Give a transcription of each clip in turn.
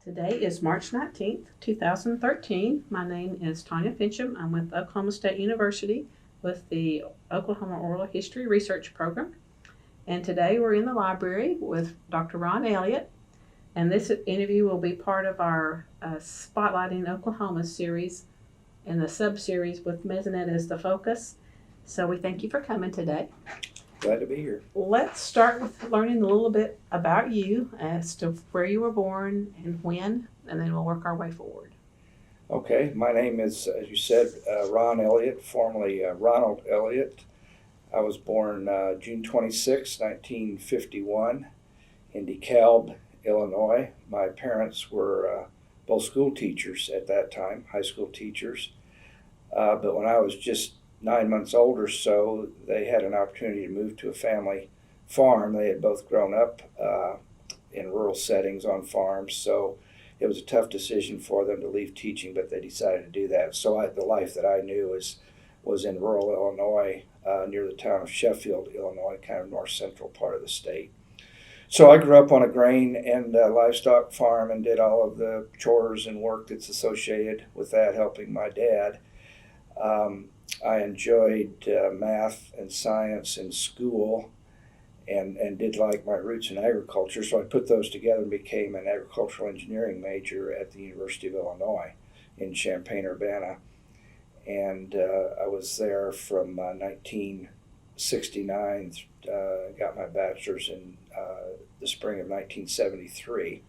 Today is March 19th, 2013. My name is Tanya Finchum. I'm with Oklahoma State University with the Oklahoma Oral History Research Program. And today we're in the library with Dr. Ron Elliott. And this interview will be part of our Spotlighting Oklahoma series and the sub-series with Mesonet as the focus. So we thank you for coming today. Glad to be here. Let's start with learning a little bit about you as to where you were born and when, and then we'll work our way forward. Okay, my name is, as you said, Ron Elliott, formerly Ronald Elliott. I was born June 26, 1951 in DeKalb, Illinois. My parents were both school teachers at that time, high school teachers. But when I was just 9 months old or so, they had an opportunity to move to a family farm. They had both grown up in rural settings on farms, so it was a tough decision for them to leave teaching, but they decided to do that. So the life that I knew was in rural Illinois, near the town of Sheffield, Illinois, kind of north central part of the state. So I grew up on a grain and livestock farm and did all of the chores and work that's associated with that, helping my dad. I enjoyed math and science in school and did like my roots in agriculture, so I put those together and became an agricultural engineering major at the University of Illinois in Champaign-Urbana. And I was there from 1969, got my bachelor's in the spring of 1973,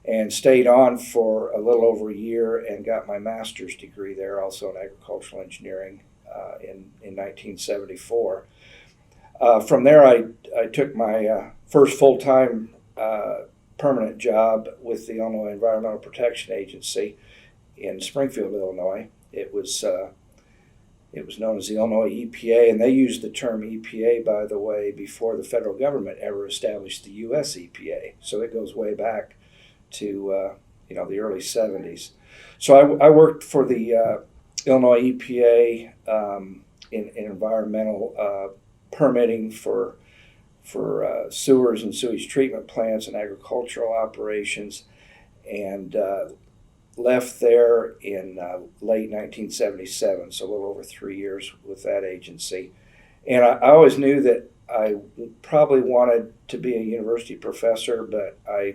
and stayed on for a little over a year and got my master's degree there, also in agricultural engineering, in 1974. From there, I took my first full-time permanent job with the Illinois Environmental Protection Agency in Springfield, Illinois. It was known as the Illinois EPA, and they used the term EPA, by the way, before the federal government ever established the U.S. EPA. So it goes way back to the early 70s. So I worked for the Illinois EPA in environmental permitting for sewers and sewage treatment plants and agricultural operations, and left there in late 1977, so a little over 3 years with that agency. And I always knew that I probably wanted to be a university professor, but I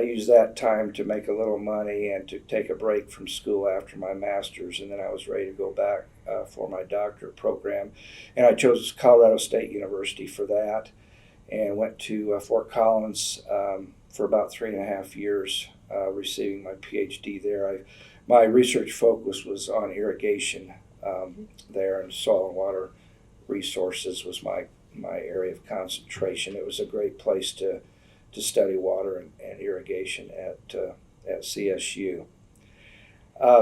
used that time to make a little money and to take a break from school after my master's, and then I was ready to go back for my doctorate program. And I chose Colorado State University for that and went to Fort Collins for about 3.5 years, receiving my PhD there. My research focus was on irrigation there, and soil and water resources was my area of concentration. It was a great place to study water and irrigation at CSU.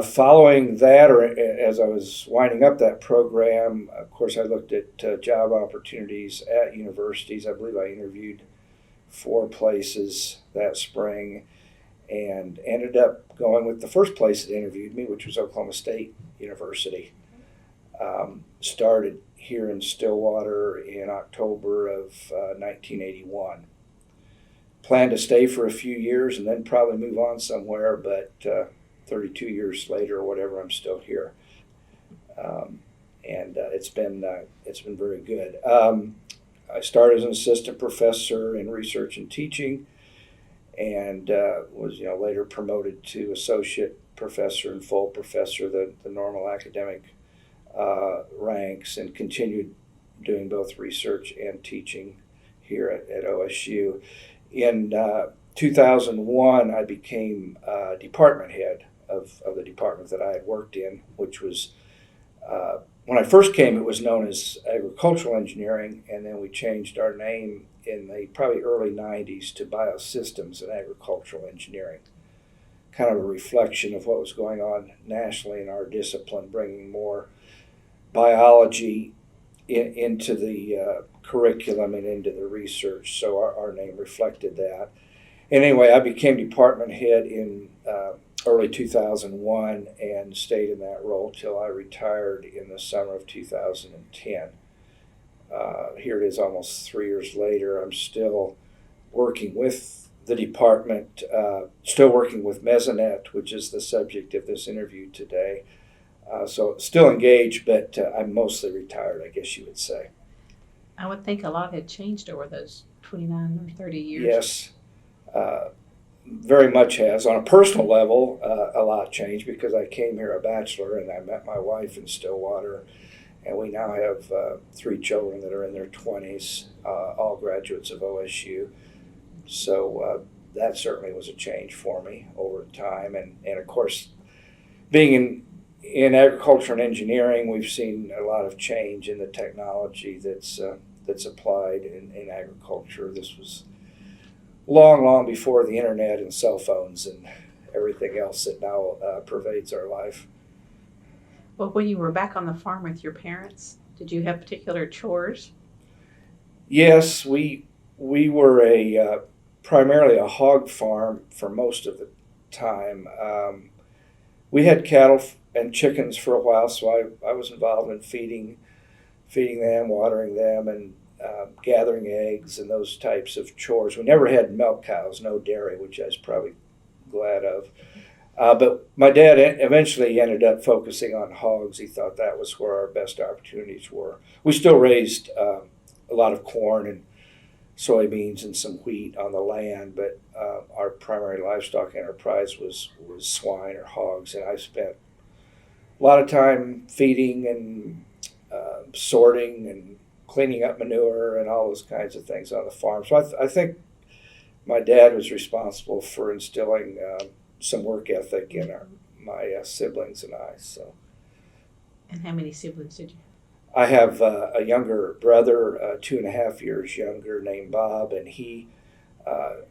Following that, or as I was winding up that program, of course I looked at job opportunities at universities. I believe I interviewed 4 places that spring and ended up going with the first place that interviewed me, which was Oklahoma State University. Started here in Stillwater in October of 1981. Planned to stay for a few years and then probably move on somewhere, but 32 years later or whatever, I'm still here. It's been very good. I started as an assistant professor in research and teaching, and was later promoted to associate professor and full professor, the normal academic ranks, and continued doing both research and teaching here at OSU. In 2001, I became department head of the department that I had worked in, which was, when I first came, it was known as agricultural engineering, and then we changed our name in the probably early 90s to biosystems and agricultural engineering. Kind of a reflection of what was going on nationally in our discipline, bringing more biology into the curriculum and into the research, so our name reflected that. Anyway, I became department head in early 2001 and stayed in that role till I retired in the summer of 2010. Here it is almost 3 years later. I'm still working with the department, still working with Mesonet, which is the subject of this interview today. So still engaged, but I'm mostly retired, I guess you would say. I would think a lot had changed over those 29 or 30 years. Yes, very much has. On a personal level, a lot changed because I came here a bachelor and I met my wife in Stillwater, and we now have 3 children that are in their 20s, all graduates of OSU. So that certainly was a change for me over time. And of course, being in agriculture and engineering, we've seen a lot of change in the technology that's applied in agriculture. This was long before the internet and cell phones and everything else that now pervades our life. Well, when you were back on the farm with your parents, did you have particular chores? Yes, we were primarily a hog farm for most of the time. We had cattle and chickens for a while, so I was involved in feeding them, watering them, and gathering eggs and those types of chores. We never had milk cows, no dairy, which I was probably glad of. But my dad eventually ended up focusing on hogs. He thought that was where our best opportunities were. We still raised a lot of corn and soybeans and some wheat on the land, but our primary livestock enterprise was swine or hogs, and I spent a lot of time feeding and sorting and cleaning up manure and all those kinds of things on the farm. So I think my dad was responsible for instilling some work ethic in my siblings and I. So. And how many siblings did you have? I have a younger brother, 2.5 years younger, named Bob, and he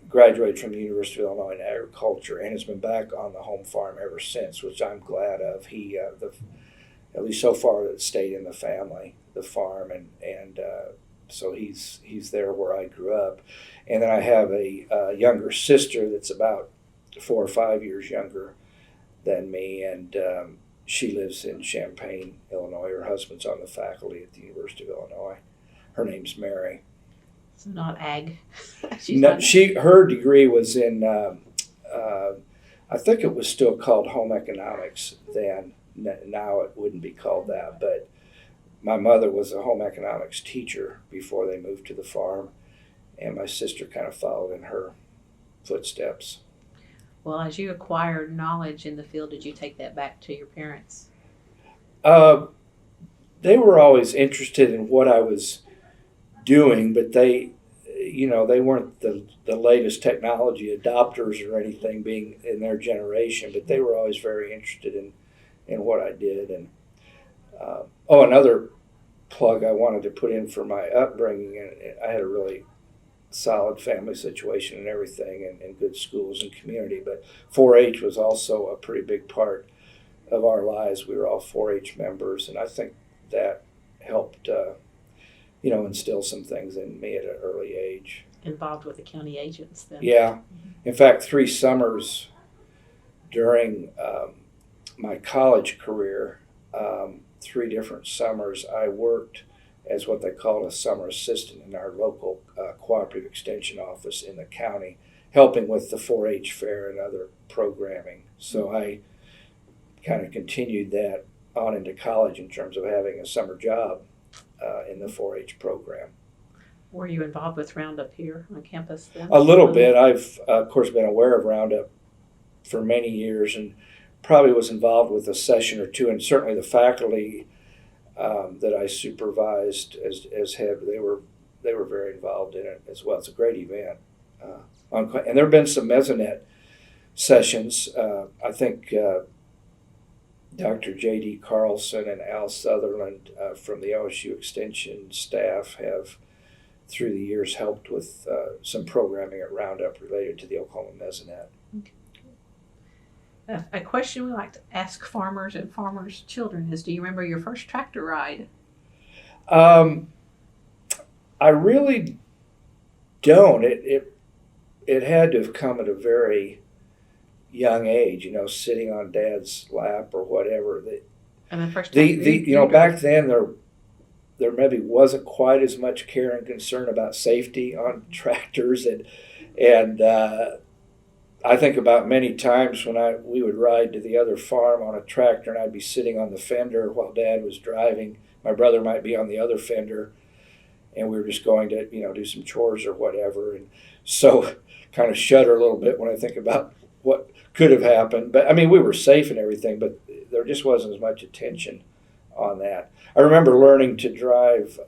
graduated from the University of Illinois in agriculture and has been back on the home farm ever since, which I'm glad of. He, at least so far, it stayed in the family, the farm, and so he's there where I grew up. And then I have a younger sister that's about 4 or 5 years younger than me, and she lives in Champaign, Illinois. Her husband's on the faculty at the University of Illinois. Her name's Mary. So not ag. Her degree was in, I think it was still called home economics then. Now it wouldn't be called that, but my mother was a home economics teacher before they moved to the farm, and my sister kind of followed in her footsteps. Well, as you acquired knowledge in the field, did you take that back to your parents? They were always interested in what I was doing, but they weren't the latest technology adopters or anything, being in their generation, but they were always very interested in what I did. And another plug I wanted to put in for my upbringing, and I had a really solid family situation and everything, and good schools and community, but 4-H was also a pretty big part of our lives. We were all 4-H members, and I think that helped instill some things in me at an early age. Involved with the county agents then? Yeah. In fact, 3 summers during my college career, 3 different summers, I worked as what they called a summer assistant in our local cooperative extension office in the county, helping with the 4-H fair and other programming. So I kind of continued that on into college in terms of having a summer job in the 4-H program. Were you involved with Roundup here on campus then? A little bit. I've, of course, been aware of Roundup for many years and probably was involved with a session or 2, and certainly the faculty that I supervised as head, they were very involved in it as well. It's a great event. And there have been some Mesonet sessions. I think Dr. J.D. Carlson and Al Sutherland from the OSU Extension staff have, through the years, helped with some programming at Roundup related to the Oklahoma Mesonet. Okay. A question we like to ask farmers and farmers' children is, do you remember your first tractor ride? I really don't. It had to have come at a very young age, sitting on Dad's lap or whatever. And the first back then there maybe wasn't quite as much care and concern about safety on tractors, and And I think about many times when we would ride to the other farm on a tractor, and I'd be sitting on the fender while Dad was driving. My brother might be on the other fender, and we were just going to, do some chores or whatever. And so kind of shudder a little bit when I think about what could have happened. But I mean, we were safe and everything, but there just wasn't as much attention on that. I remember learning to drive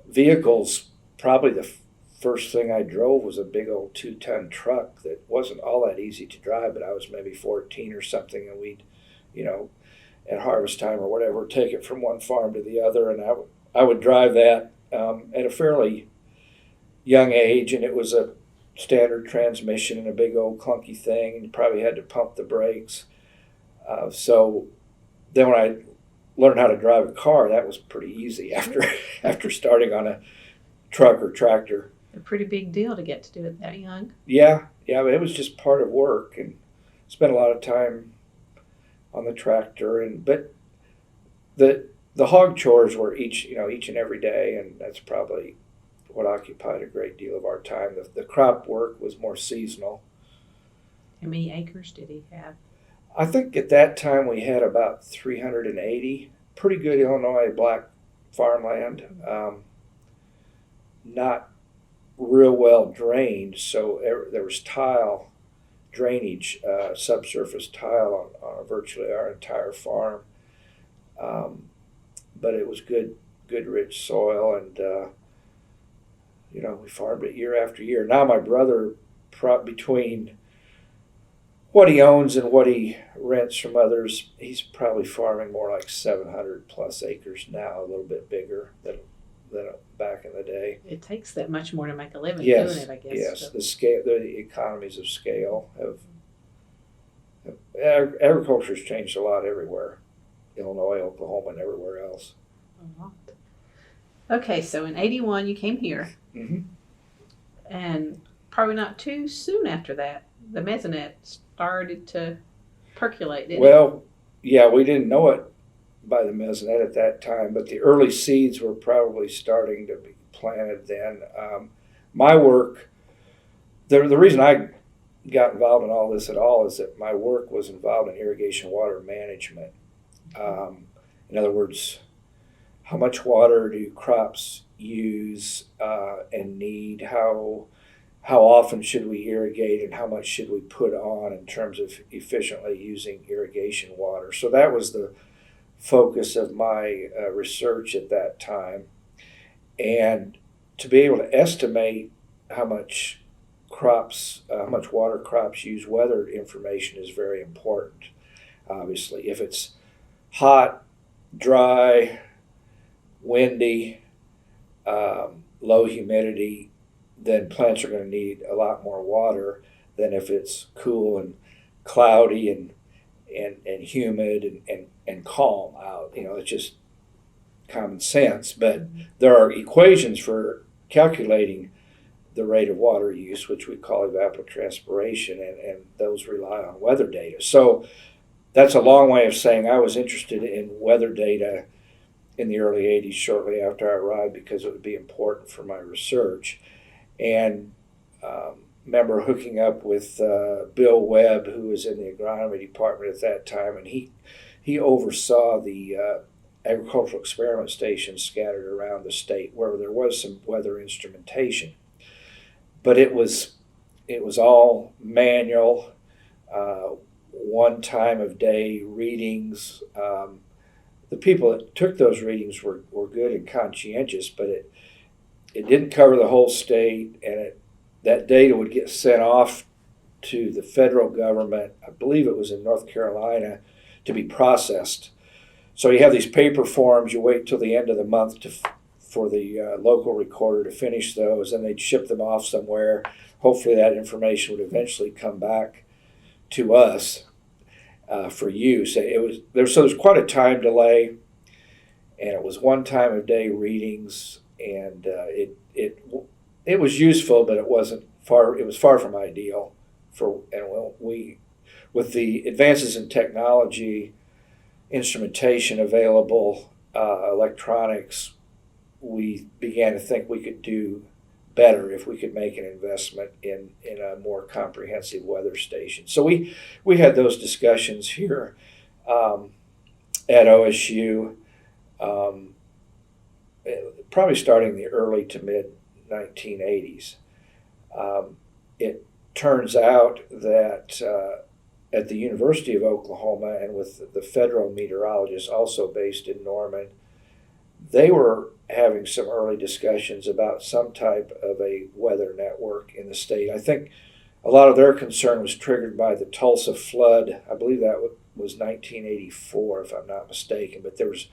vehicles. Probably the first thing I drove was a big old 2-ton truck that wasn't all that easy to drive, but I was maybe 14 or something, and we'd, at harvest time or whatever, take it from one farm to the other, and I would drive that at a fairly young age, and it was a standard transmission and a big old clunky thing, and you probably had to pump the brakes. So then when I learned how to drive a car, that was pretty easy after starting on a truck or tractor. A pretty big deal to get to do it that young. Yeah, but it was just part of work, and spent a lot of time on the tractor. But the hog chores were each and every day, and that's probably what occupied a great deal of our time. The crop work was more seasonal. How many acres did he have? I think at that time we had about 380. Pretty good Illinois black farmland. Not real well drained, so there was tile drainage, subsurface tile on virtually our entire farm. But it was good rich soil, and we farmed it year after year. Now my brother, between what he owns and what he rents from others, he's probably farming more like 700 plus acres now, a little bit bigger than back in the day. It takes that much more to make a living doing it, I guess. Yes, the economies of scale have agriculture's changed a lot everywhere. Illinois, Oklahoma, and everywhere else. A lot. Okay, so in 81 you came here. Mm-hmm. And probably not too soon after that, the Mesonet started to percolate, didn't it? Yeah, we didn't know it by the Mesonet at that time, but the early seeds were probably starting to be planted then. My work, the reason I got involved in all this at all is that my work was involved in irrigation water management. In other words, how much water do crops use and need? How often should we irrigate, and how much should we put on in terms of efficiently using irrigation water? So that was the focus of my research at that time. And to be able to estimate how much water crops use, weather information is very important. Obviously, if it's hot, dry, windy, low humidity, then plants are going to need a lot more water than if it's cool and cloudy and humid and calm out. It's just common sense. But there are equations for calculating the rate of water use, which we call evapotranspiration, and those rely on weather data. So that's a long way of saying I was interested in weather data in the early 80s, shortly after I arrived, because it would be important for my research. And remember hooking up with Bill Webb, who was in the agronomy department at that time, and he oversaw the agricultural experiment stations scattered around the state where there was some weather instrumentation. But it was all manual, one time of day readings. The people that took those readings were good and conscientious, but it didn't cover the whole state, and that data would get sent off to the federal government, I believe it was in North Carolina, to be processed. So you have these paper forms, you wait till the end of the month for the local recorder to finish those, and they'd ship them off somewhere. Hopefully that information would eventually come back to us for use. There's quite a time delay, and it was one time of day readings, and it was useful, but it was far from ideal. With the advances in technology, instrumentation available, electronics, we began to think we could do better if we could make an investment in a more comprehensive weather station. So we had those discussions here at OSU, probably starting the early to mid 1980s. It turns out that at the University of Oklahoma and with the federal meteorologists also based in Norman, they were having some early discussions about some type of a weather network in the state. I think a lot of their concern was triggered by the Tulsa Flood. I believe that was 1984, if I'm not mistaken, but there was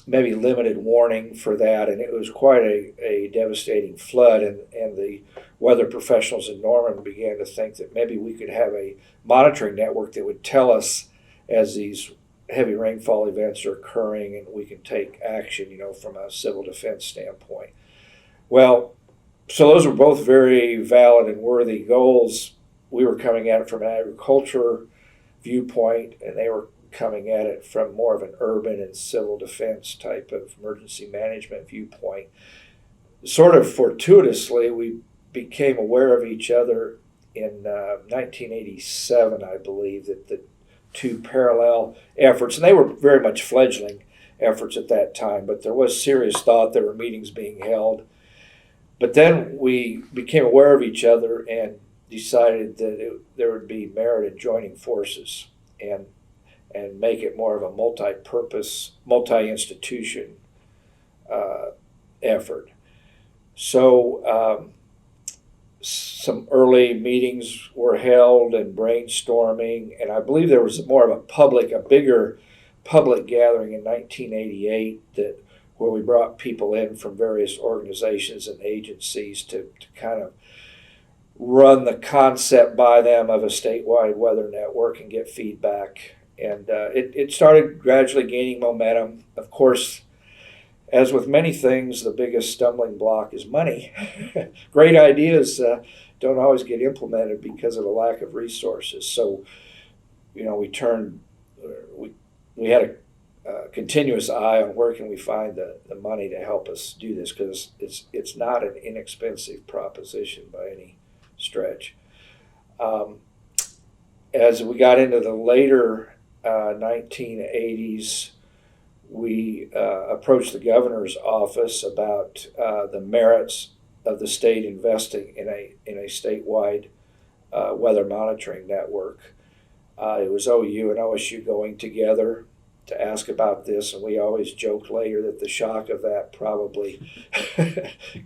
maybe limited warning for that, and it was quite a devastating flood, and the weather professionals in Norman began to think that maybe we could have a monitoring network that would tell us as these heavy rainfall events are occurring, and we can take action, from a civil defense standpoint. Well, so those were both very valid and worthy goals. We were coming at it from an agriculture viewpoint, and they were coming at it from more of an urban and civil defense type of emergency management viewpoint. Sort of fortuitously, we became aware of each other in 1987, I believe, that the two parallel efforts, and they were very much fledgling efforts at that time, but there was serious thought there were meetings being held. But then we became aware of each other and decided that there would be merit in joining forces and make it more of a multi-purpose, multi-institution effort. So some early meetings were held and brainstorming, and I believe there was more of a bigger public gathering in 1988 where we brought people in from various organizations and agencies to kind of run the concept by them of a statewide weather network and get feedback. And it started gradually gaining momentum. Of course, as with many things, the biggest stumbling block is money. Great ideas don't always get implemented because of a lack of resources. So, we had a continuous eye on where can we find the money to help us do this, because it's not an inexpensive proposition by any stretch. As we got into the later 1980s, we approached the governor's office about the merits of the state investing in a statewide weather monitoring network. It was OU and OSU going together to ask about this, and we always joked later that the shock of that probably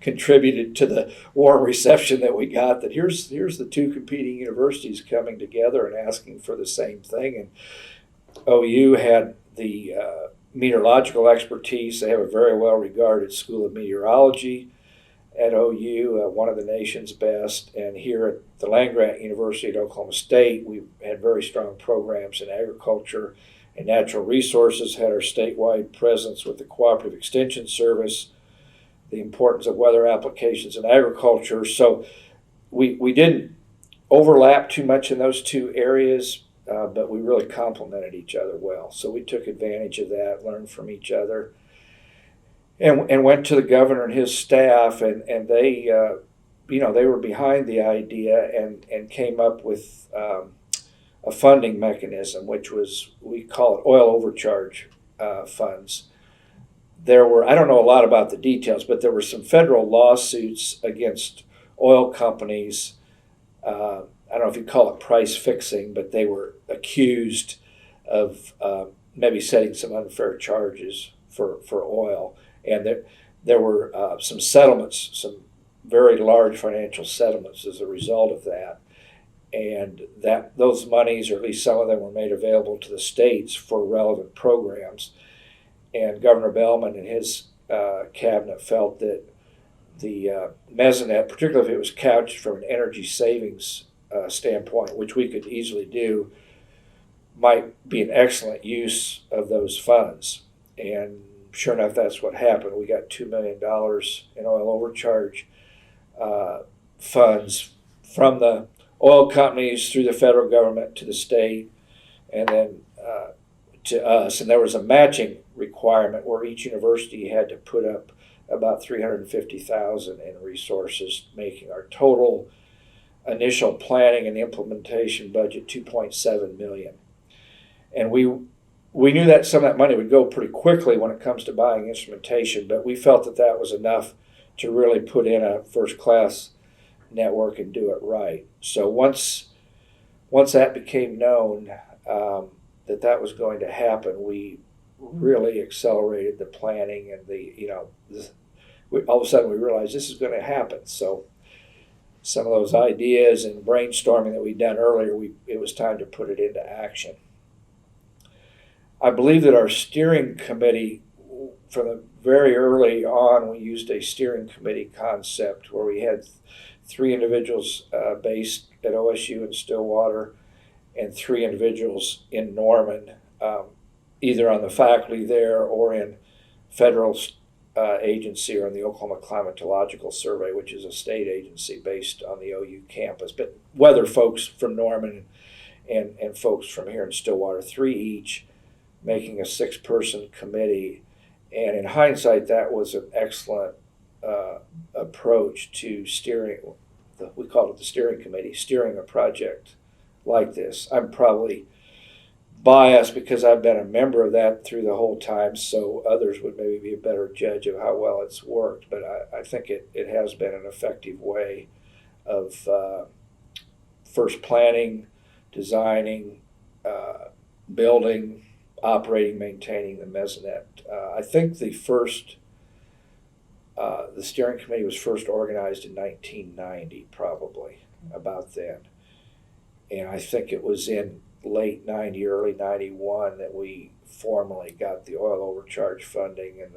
contributed to the warm reception that we got, that here's the two competing universities coming together and asking for the same thing. And OU had the meteorological expertise. They have a very well-regarded School of Meteorology at OU, one of the nation's best. And here at the land-grant University at Oklahoma State, we've had very strong programs in agriculture and natural resources, had our statewide presence with the Cooperative Extension Service, the importance of weather applications in agriculture. So we didn't overlap too much in those two areas, but we really complemented each other well. So we took advantage of that, learned from each other, and went to the governor and his staff, and they they were behind the idea and came up with a funding mechanism, which was, we call it oil overcharge funds. There were, I don't know a lot about the details, but there were some federal lawsuits against oil companies. I don't know if you call it price fixing, but they were accused of maybe setting some unfair charges for oil. And there were some settlements, some very large financial settlements as a result of that. And those monies, or at least some of them, were made available to the states for relevant programs. And Governor Bellman and his cabinet felt that the Mesonet, particularly if it was couched from an energy savings standpoint, which we could easily do, might be an excellent use of those funds. And sure enough, that's what happened. We got $2 million in oil overcharge funds from the oil companies through the federal government to the state, and then to us. And there was a matching requirement where each university had to put up about $350,000 in resources, making our total initial planning and implementation budget $2.7 million. And we knew that some of that money would go pretty quickly when it comes to buying instrumentation, but we felt that that was enough to really put in a first-class network and do it right. So once that became known that was going to happen, we really accelerated the planning and all of a sudden we realized this is going to happen. So some of those ideas and brainstorming that we'd done earlier, it was time to put it into action. I believe that our steering committee, from the very early on, we used a steering committee concept where we had 3 individuals based at OSU in Stillwater and 3 individuals in Norman, either on the faculty there or in federal agency or in the Oklahoma Climatological Survey, which is a state agency based on the OU campus. But weather folks from Norman and folks from here in Stillwater, 3 each, making a 6-person committee. And in hindsight, that was an excellent approach to steering. We called it the steering committee, steering a project like this. I'm probably biased because I've been a member of that through the whole time, so others would maybe be a better judge of how well it's worked. But I think it has been an effective way of first planning, designing, building, operating, maintaining the Mesonet. I think the steering committee was first organized in 1990, probably, about then. And I think it was in late 90, early 91 that we formally got the oil overcharge funding and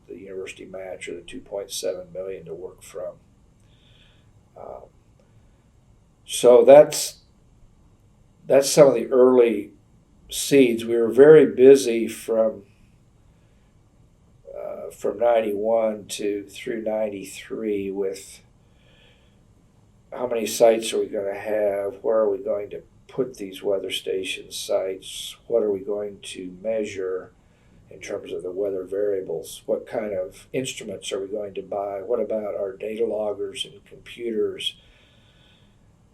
the university match, or the $2.7 million, to work from. So that's some of the early seeds. We were very busy from 91 through 93 with how many sites are we going to have, where are we going to put these weather station sites, what are we going to measure in terms of the weather variables, what kind of instruments are we going to buy, what about our data loggers and computers,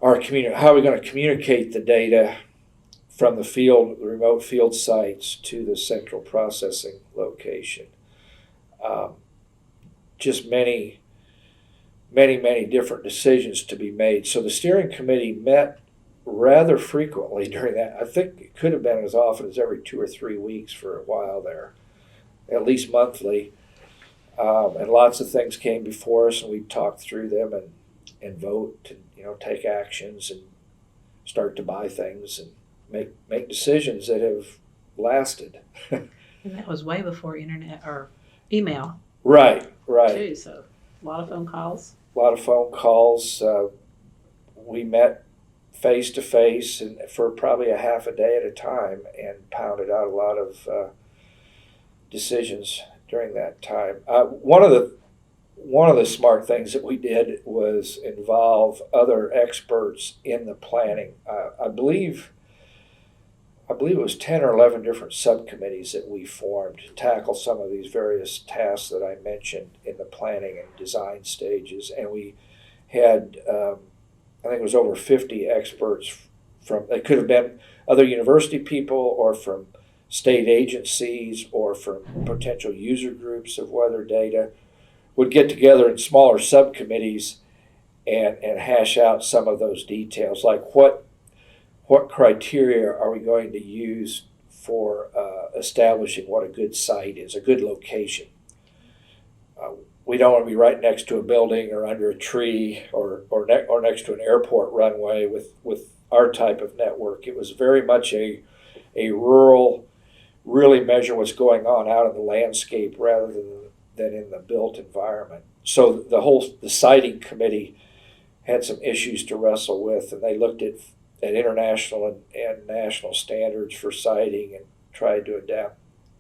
how are we going to communicate the data from the field, the remote field sites, to the central processing location. Just many different decisions to be made. So the steering committee met rather frequently during that. I think it could have been as often as every 2 or 3 weeks for a while there, at least monthly. And lots of things came before us, and we talked through them and vote and take actions and start to buy things and make decisions that have lasted. And that was way before internet or email. Right. Too, so a lot of phone calls. We met face to face and for probably a half a day at a time and pounded out a lot of decisions during that time. One of the smart things that we did was involve other experts in the planning. I believe it was 10 or 11 different subcommittees that we formed to tackle some of these various tasks that I mentioned in the planning and design stages. And we had, I think it was over 50 experts they could have been other university people or from state agencies or from potential user groups of weather data, would get together in smaller subcommittees and hash out some of those details, like what criteria are we going to use for establishing what a good site is, a good location. We don't want to be right next to a building or under a tree or next to an airport runway with our type of network. It was very much a rural, really measure what's going on out in the landscape rather than in the built environment. So the siting committee had some issues to wrestle with, and they looked at international and national standards for siting and tried to adapt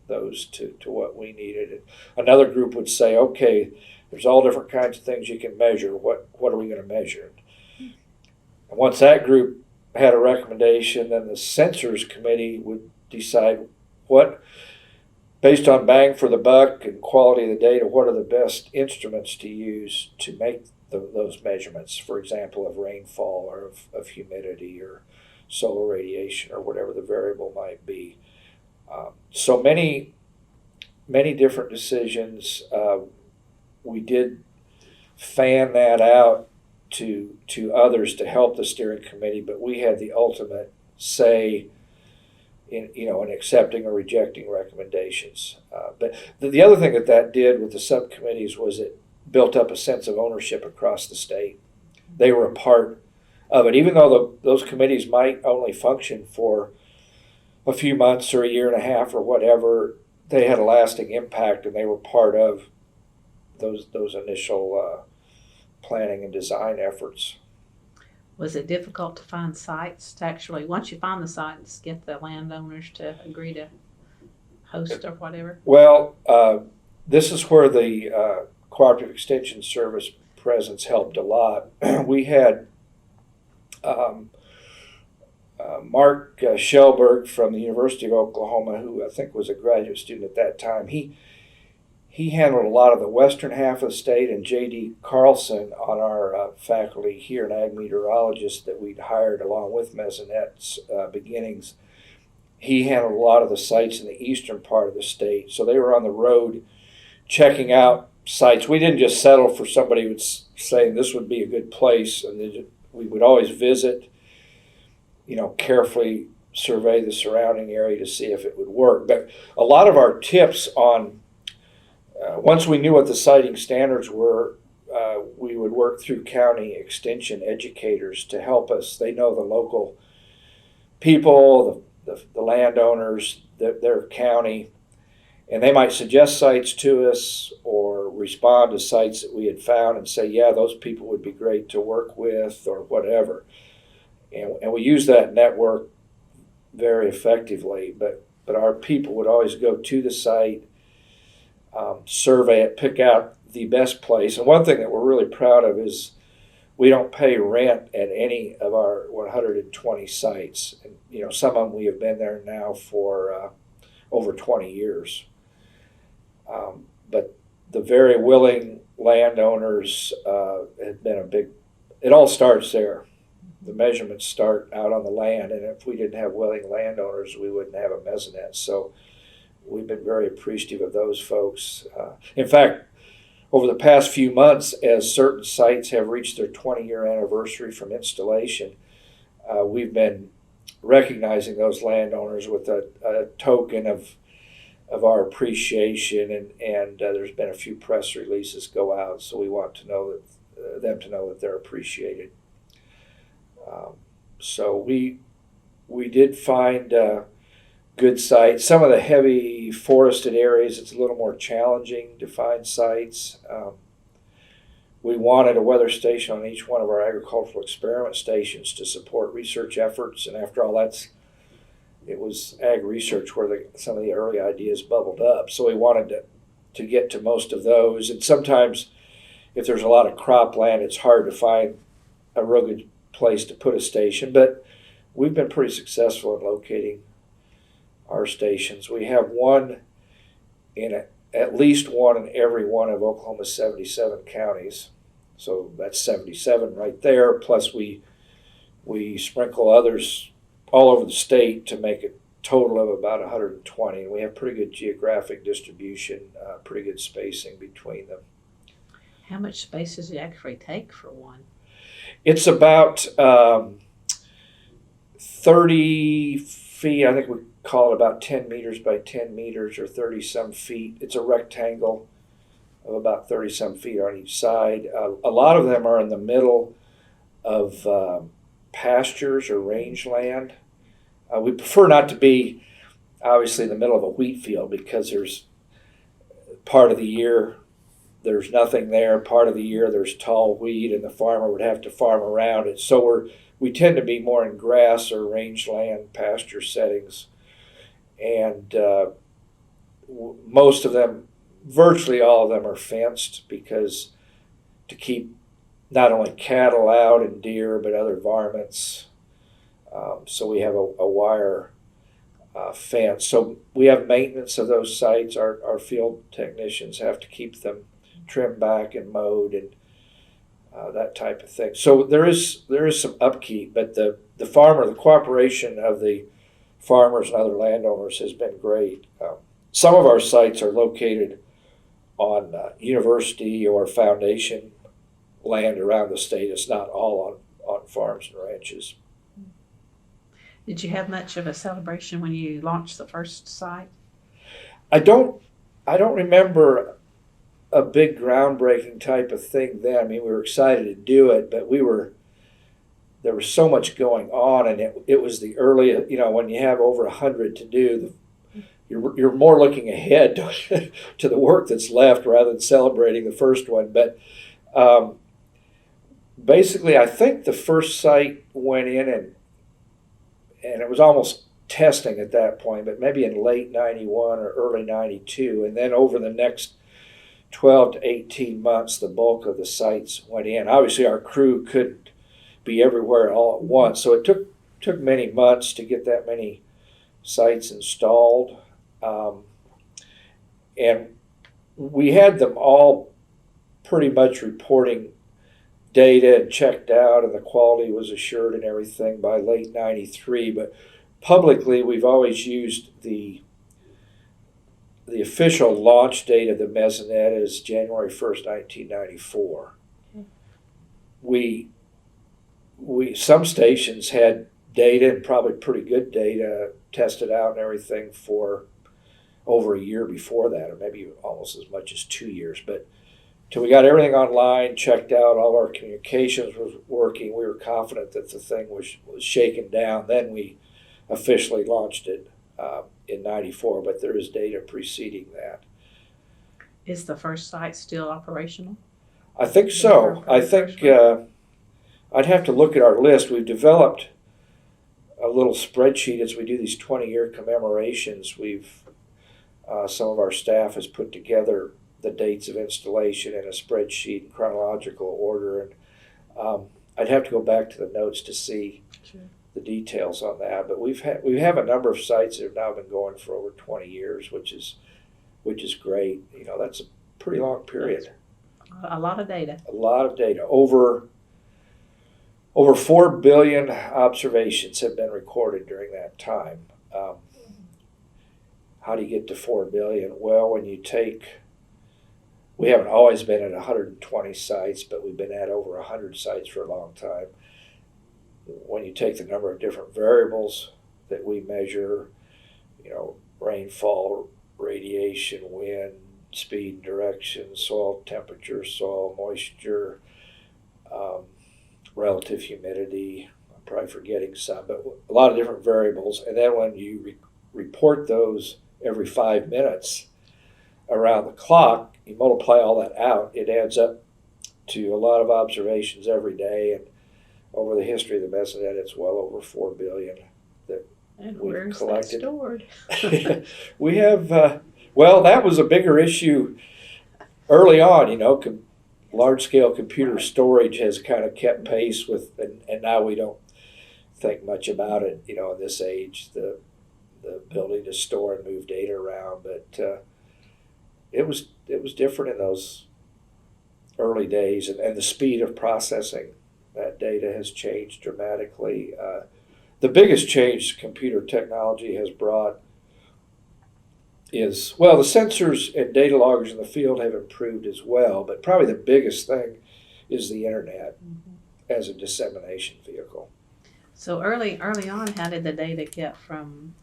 those to what we needed. And another group would say, okay, there's all different kinds of things you can measure. What are we going to measure? And once that group had a recommendation, then the sensors committee would decide what based on bang for the buck and quality of the data, what are the best instruments to use to make those measurements, for example, of rainfall or of humidity or solar radiation or whatever the variable might be. So many different decisions. We did fan that out to others to help the steering committee, but we had the ultimate say in accepting or rejecting recommendations. But the other thing that did with the subcommittees was it built up a sense of ownership across the state. They were a part of it, even though those committees might only function for a few months or a year and a half or whatever. They had a lasting impact, and they were part of those initial planning and design efforts. Was it difficult to find sites to actually, once you find the sites, get the landowners to agree to host or whatever? Well, this is where the Cooperative Extension Service presence helped a lot. We had Mark Shellberg from the University of Oklahoma, who I think was a graduate student at that time. He handled a lot of the western half of the state, and J.D. Carlson on our faculty here, an ag meteorologist that we'd hired along with Mesonet's beginnings. He handled a lot of the sites in the eastern part of the state. So they were on the road checking out sites. We didn't just settle for somebody who was saying this would be a good place, and we would always visit, carefully survey the surrounding area to see if it would work. But a lot of our tips on once we knew what the siting standards were, we would work through county extension educators to help us. They know the local people, the landowners, their county, and they might suggest sites to us or respond to sites that we had found and say, yeah, those people would be great to work with or whatever. And we use that network very effectively, but our people would always go to the site, survey it, pick out the best place. And one thing that we're really proud of is we don't pay rent at any of our 120 sites. And, some of them we have been there now for over 20 years. But the very willing landowners have been it all starts there. The measurements start out on the land, and if we didn't have willing landowners, we wouldn't have a Mesonet. So we've been very appreciative of those folks. In fact, over the past few months, as certain sites have reached their 20-year anniversary from installation, we've been recognizing those landowners with a token of our appreciation, and there's been a few press releases go out, so we want to know them to know that they're appreciated. So we did find good sites. Some of the heavy forested areas, it's a little more challenging to find sites. We wanted a weather station on each one of our agricultural experiment stations to support research efforts, and after all, it was ag research where some of the early ideas bubbled up. So we wanted to get to most of those, and sometimes if there's a lot of cropland, it's hard to find a real good place to put a station, but we've been pretty successful in locating our stations. We have at least one in every one of Oklahoma's 77 counties. So that's 77 right there. Plus we sprinkle others all over the state to make a total of about 120. And we have pretty good geographic distribution, pretty good spacing between them. How much space does it actually take for one? It's about 30 feet. I think we call it about 10 meters by 10 meters or 30-some feet. It's a rectangle of about 30-some feet on each side. A lot of them are in the middle of pastures or rangeland. We prefer not to be, obviously, in the middle of a wheat field because there's part of the year there's nothing there. Part of the year there's tall wheat, and the farmer would have to farm around it. So we tend to be more in grass or rangeland pasture settings. And most of them, virtually all of them, are fenced because to keep not only cattle out and deer, but other varmints. So we have a wire fence. So we have maintenance of those sites. Our field technicians have to keep them trimmed back and mowed and that type of thing. So there is some upkeep, but the cooperation of the farmers and other landowners has been great. Some of our sites are located on university or foundation land around the state. It's not all on farms and ranches. Did you have much of a celebration when you launched the first site? I don't remember a big groundbreaking type of thing then. I mean, we were excited to do it, but there was so much going on, and it was the early, when you have over 100 to do, you're more looking ahead to the work that's left rather than celebrating the first one. But basically, I think the first site went in and it was almost testing at that point, but maybe in late 91 or early 92. And then over the next 12 to 18 months, the bulk of the sites went in. Obviously, our crew couldn't be everywhere all at once, so it took many months to get that many sites installed. And we had them all pretty much reporting data and checked out, and the quality was assured and everything by late 93. But publicly, we've always used the official launch date of the Mesonet is January 1st, 1994. We some stations had data, and probably pretty good data, tested out and everything for over a year before that, or maybe almost as much as 2 years. But till we got everything online, checked out, all our communications was working, we were confident that the thing was shaken down. Then we officially launched it in 94, but there is data preceding that. Is the first site still operational? I think so. I think I'd have to look at our list. We've developed a little spreadsheet as we do these 20-year commemorations. Some of our staff has put together the dates of installation in a spreadsheet in chronological order, and I'd have to go back to the notes to see the details on that. But we have a number of sites that have now been going for over 20 years, which is great. That's a pretty long period. A lot of data. A lot of data. Over 4 billion observations have been recorded during that time. How do you get to 4 billion? Well, when you we haven't always been at 120 sites, but we've been at over 100 sites for a long time. When you take the number of different variables that we measure, rainfall, radiation, wind, speed, direction, soil temperature, soil moisture, relative humidity, I'm probably forgetting some, but a lot of different variables. And then when you report those every 5 minutes around the clock, you multiply all that out, it adds up to a lot of observations every day. And over the history of the Mesonet, it's well over 4 billion that we've collected. Stored? We have, that was a bigger issue early on. Large-scale computer storage has kind of kept pace with, and now we don't think much about it, in this age, the ability to store and move data around. But it was different in those early days, and the speed of processing that data has changed dramatically. The biggest change computer technology has brought is, the sensors and data loggers in the field have improved as well, but probably the biggest thing is the internet as a dissemination vehicle. So early on, how did the data get from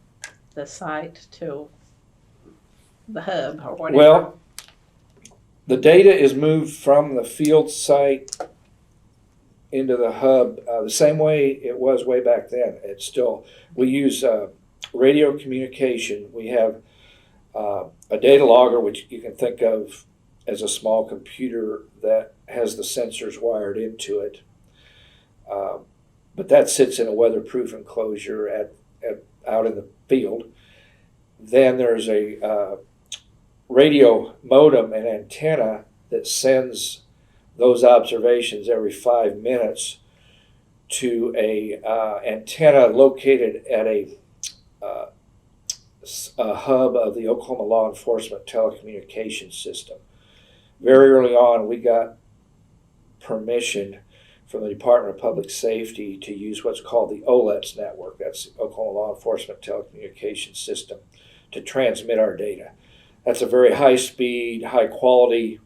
the site to the hub or whatever? Well, the data is moved from the field site into the hub the same way it was way back then. We use radio communication. We have a data logger, which you can think of as a small computer that has the sensors wired into it. But that sits in a weatherproof enclosure out in the field. Then there's a radio modem and antenna that sends those observations every 5 minutes to a antenna located at a a hub of the Oklahoma law enforcement telecommunications system. Very early on, we got permission from the Department of Public Safety to use what's called the OLETS network, that's the Oklahoma Law Enforcement Telecommunications System, to transmit our data. That's a very high speed, high quality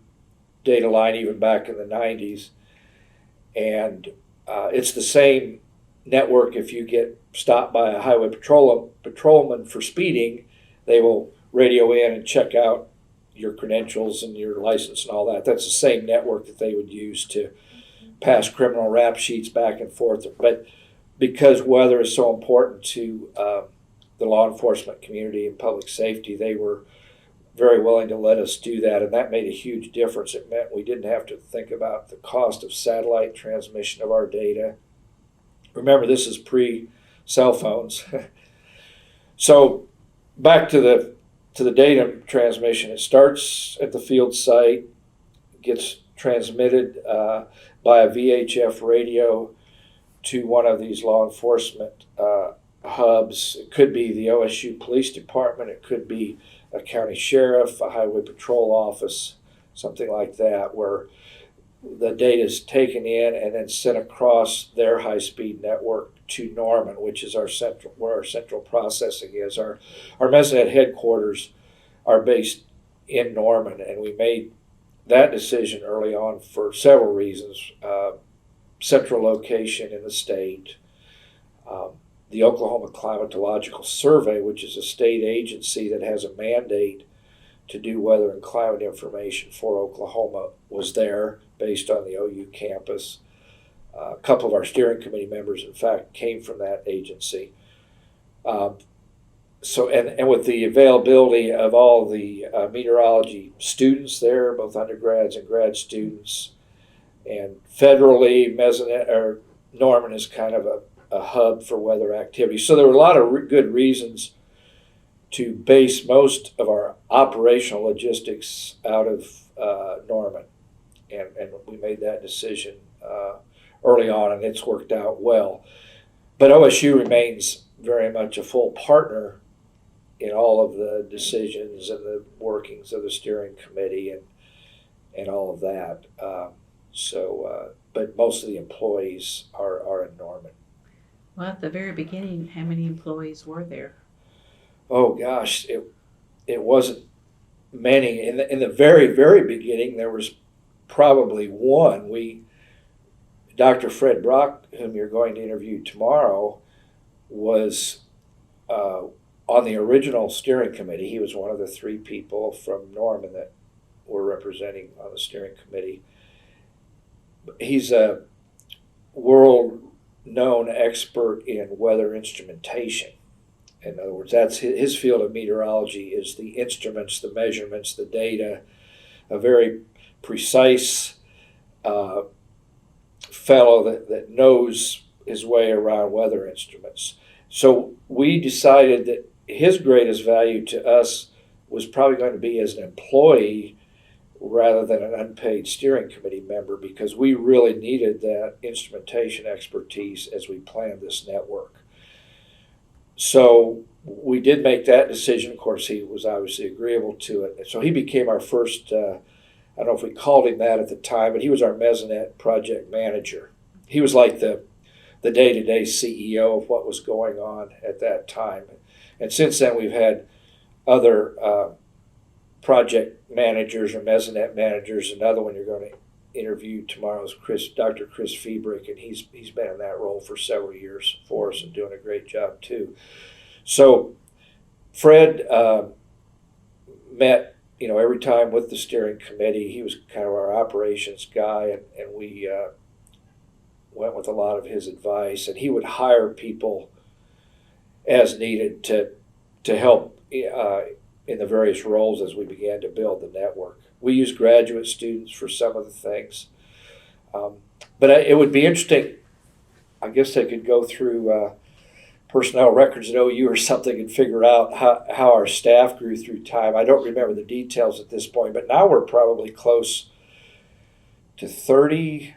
data line even back in the 90s. And it's the same network. If you get stopped by a highway patrolman for speeding, they will radio in and check out your credentials and your license and all that. That's the same network that they would use to pass criminal rap sheets back and forth. But because weather is so important to the law enforcement community and public safety, they were very willing to let us do that, and that made a huge difference. It meant we didn't have to think about the cost of satellite transmission of our data. Remember, this is pre-cell phones. So back to the data transmission. It starts at the field site, gets transmitted by a VHF radio to one of these law enforcement hubs. It could be the OSU Police Department, it could be a county sheriff, a highway patrol office, something like that, where the data is taken in and then sent across their high-speed network to Norman, which is where our central processing is. Our Mesonet headquarters are based in Norman, and we made that decision early on for several reasons. Central location in the state, the Oklahoma Climatological Survey, which is a state agency that has a mandate to do weather and climate information for Oklahoma, was there based on the OU campus. A couple of our steering committee members, in fact, came from that agency. So with the availability of all the meteorology students there, both undergrads and grad students, and federally, Norman is kind of a hub for weather activity. So there were a lot of good reasons to base most of our operational logistics out of Norman. And we made that decision early on, and it's worked out well. But OSU remains very much a full partner in all of the decisions and the workings of the steering committee and all of that. But most of the employees are in Norman. Well, at the very beginning, how many employees were there? Oh gosh, it wasn't many. In the very, very beginning, there was probably one. Dr. Fred Brock, whom you're going to interview tomorrow, was on the original steering committee. He was one of the three people from Norman that were representing on the steering committee. He's a world-known expert in weather instrumentation. In other words, that's his field of meteorology, is the instruments, the measurements, the data, a very precise fellow that knows his way around weather instruments. So we decided that his greatest value to us was probably going to be as an employee rather than an unpaid steering committee member, because we really needed that instrumentation expertise as we planned this network. So we did make that decision. Of course, he was obviously agreeable to it. So he became our first, I don't know if we called him that at the time, but he was our Mesonet project manager. He was like the day-to-day CEO of what was going on at that time. And since then, we've had other project managers or Mesonet managers. Another one you're going to interview tomorrow is Dr. Chris Fiebrick, and he's been in that role for several years for us and doing a great job too. So Fred met every time with the steering committee. He was kind of our operations guy, and we went with a lot of his advice, and he would hire people as needed to help in the various roles as we began to build the network. We used graduate students for some of the things. But it would be interesting. I guess they could go through personnel records at OU or something and figure out how our staff grew through time. I don't remember the details at this point, but now we're probably close to 30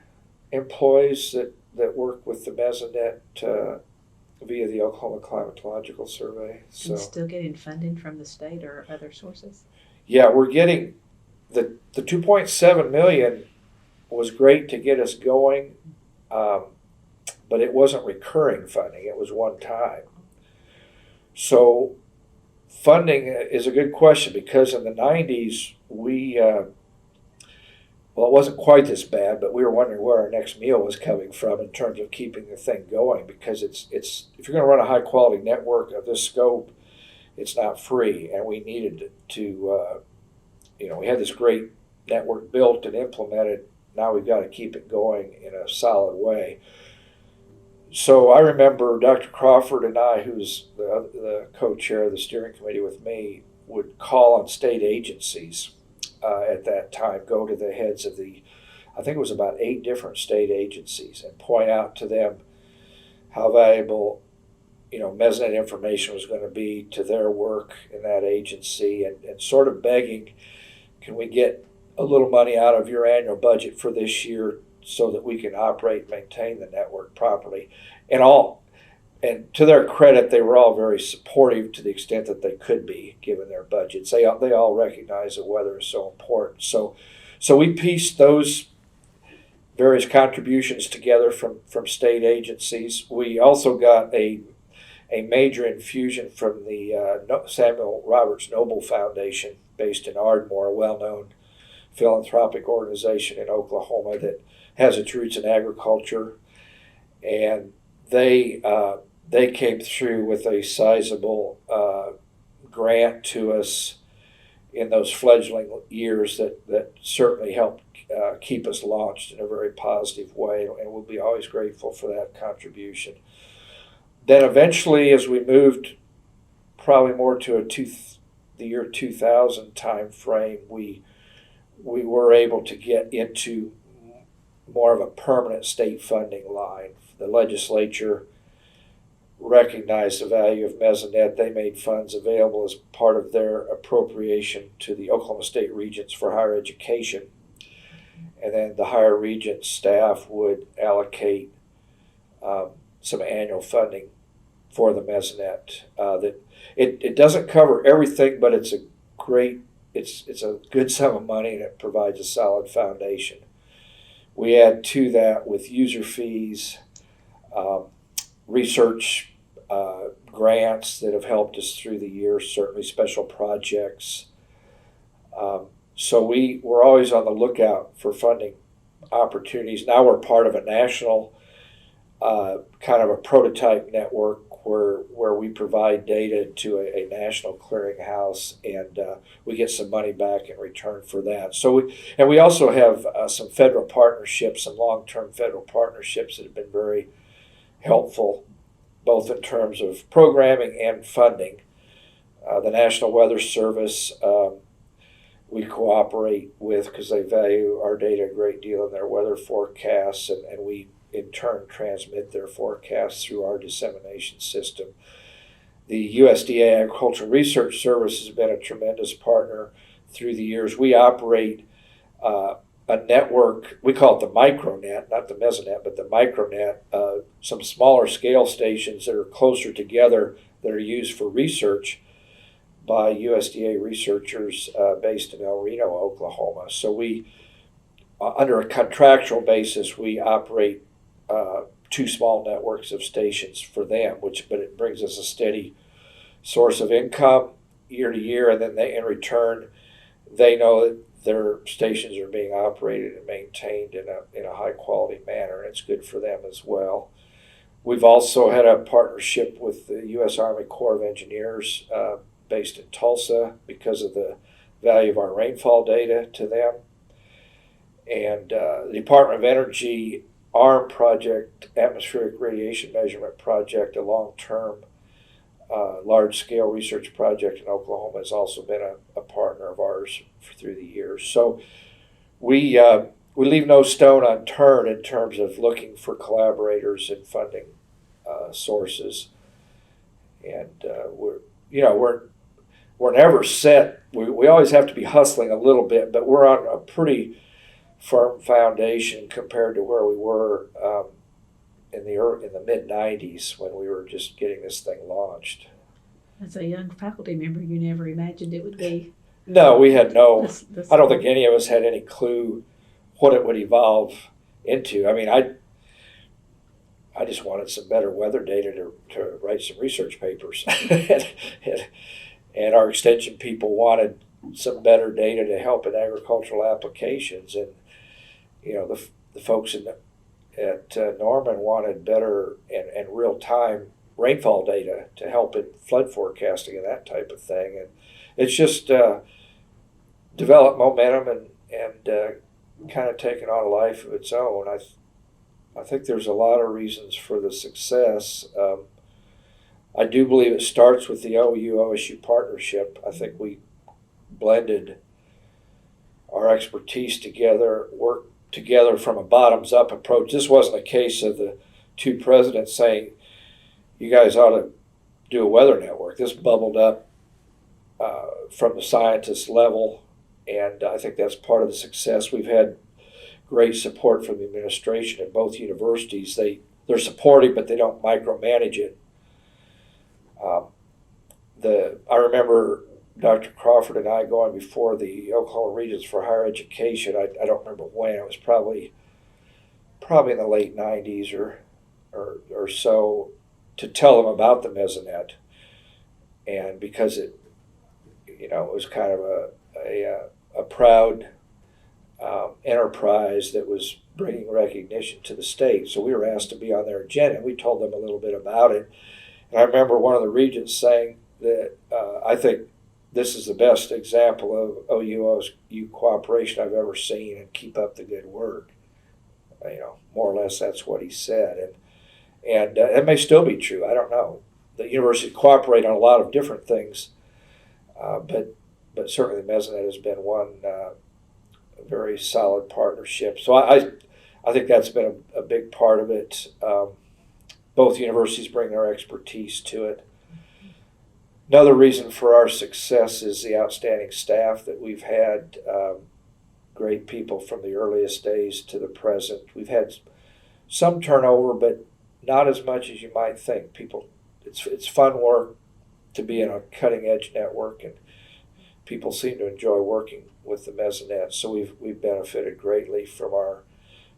employees that work with the Mesonet via the Oklahoma Climatological Survey. So And still getting funding from the state or other sources? yeah, we're getting the 2.7 million was great to get us going, but it wasn't recurring funding. It was one time. So funding is a good question, because in the 90s well, it wasn't quite this bad, but we were wondering where our next meal was coming from in terms of keeping the thing going, because it's if you're going to run a high quality network of this scope, it's not free, and we needed to we had this great network built and implemented. Now we've got to keep it going in a solid way. So I remember Dr. Crawford and I, who's the co-chair of the steering committee with me, would call on state agencies at that time, go to the heads of I think it was about 8 different state agencies, and point out to them how valuable Mesonet information was going to be to their work in that agency, and sort of begging, can we get a little money out of your annual budget for this year so that we can operate and maintain the network properly. And to their credit, they were all very supportive to the extent that they could be, given their budgets. They all recognize that weather is so important. So we pieced those various contributions together from state agencies. We also got a major infusion from the Samuel Roberts Noble Foundation, based in Ardmore, a well-known philanthropic organization in Oklahoma that has its roots in agriculture, and they came through with a sizable grant to us in those fledgling years that certainly helped keep us launched in a very positive way, and we'll be always grateful for that contribution. Then eventually, as we moved probably more to the year 2000 time frame, we were able to get into more of a permanent state funding line. The legislature recognized the value of Mesonet. They made funds available as part of their appropriation to the Oklahoma State Regents for higher education. And then the higher regent staff would allocate some annual funding for the Mesonet. That it doesn't cover everything, but it's a good sum of money, and it provides a solid foundation. We add to that with user fees, research grants that have helped us through the years, certainly special projects. So we're always on the lookout for funding opportunities. Now we're part of a national kind of a prototype network where we provide data to a national clearinghouse, and we get some money back in return for that. So we also have some federal partnerships, some long-term federal partnerships that have been very helpful, both in terms of programming and funding. The National Weather Service we cooperate with because they value our data a great deal in their weather forecasts, and we in turn transmit their forecasts through our dissemination system. The USDA Agricultural Research Service has been a tremendous partner through the years. We operate a network, we call it the micronet, not the Mesonet, but the micronet, some smaller scale stations that are closer together that are used for research by USDA researchers based in El Reno, Oklahoma. So we, under a contractual basis, we operate 2 small networks of stations for them, but it brings us a steady source of income year to year, and then in return, they know that their stations are being operated and maintained in a high quality manner, and it's good for them as well. We've also had a partnership with the U.S. Army Corps of Engineers based in Tulsa because of the value of our rainfall data to them. And the Department of Energy ARM project, Atmospheric Radiation Measurement Project, a long-term, large-scale research project in Oklahoma, has also been a partner of ours through the years. So we leave no stone unturned in terms of looking for collaborators and funding sources. And we're never set. We always have to be hustling a little bit, but we're on a pretty firm foundation compared to where we were in the mid '90s when we were just getting this thing launched. As a young faculty member, you never imagined it would be. No, we had no. This I don't think any of us had any clue what it would evolve into. I mean, I just wanted some better weather data to write some research papers, and our extension people wanted some better data to help in agricultural applications, and the folks at Norman wanted better and real time rainfall data to help in flood forecasting and that type of thing, and it's just developed momentum and kind of taken on a life of its own. I think there's a lot of reasons for the success. I do believe it starts with the OU-OSU partnership. I think we blended our expertise together, worked together from a bottoms-up approach. This wasn't a case of the two presidents saying, you guys ought to do a weather network. This bubbled up from the scientist level, and I think that's part of the success. We've had great support from the administration at both universities. They're supportive, but they don't micromanage it. I remember Dr. Crawford and I going before the Oklahoma Regents for Higher Education. I don't remember when. It was probably in the late '90s or so, to tell them about the Mesonet, and because it was kind of a proud enterprise that was bringing recognition to the state. So we were asked to be on their agenda, and we told them a little bit about it. And I remember one of the regents saying that I think this is the best example of OU cooperation I've ever seen, and keep up the good work. More or less that's what he said. And it may still be true. I don't know. The university cooperate on a lot of different things, but certainly the Mesonet has been one very solid partnership. So I think that's been a big part of it. Both universities bring their expertise to it. Another reason for our success is the outstanding staff that we've had. Great people from the earliest days to the present. We've had some turnover, but not as much as you might think. It's fun work to be in a cutting edge network, and people seem to enjoy working with the Mesonet. So we've benefited greatly from our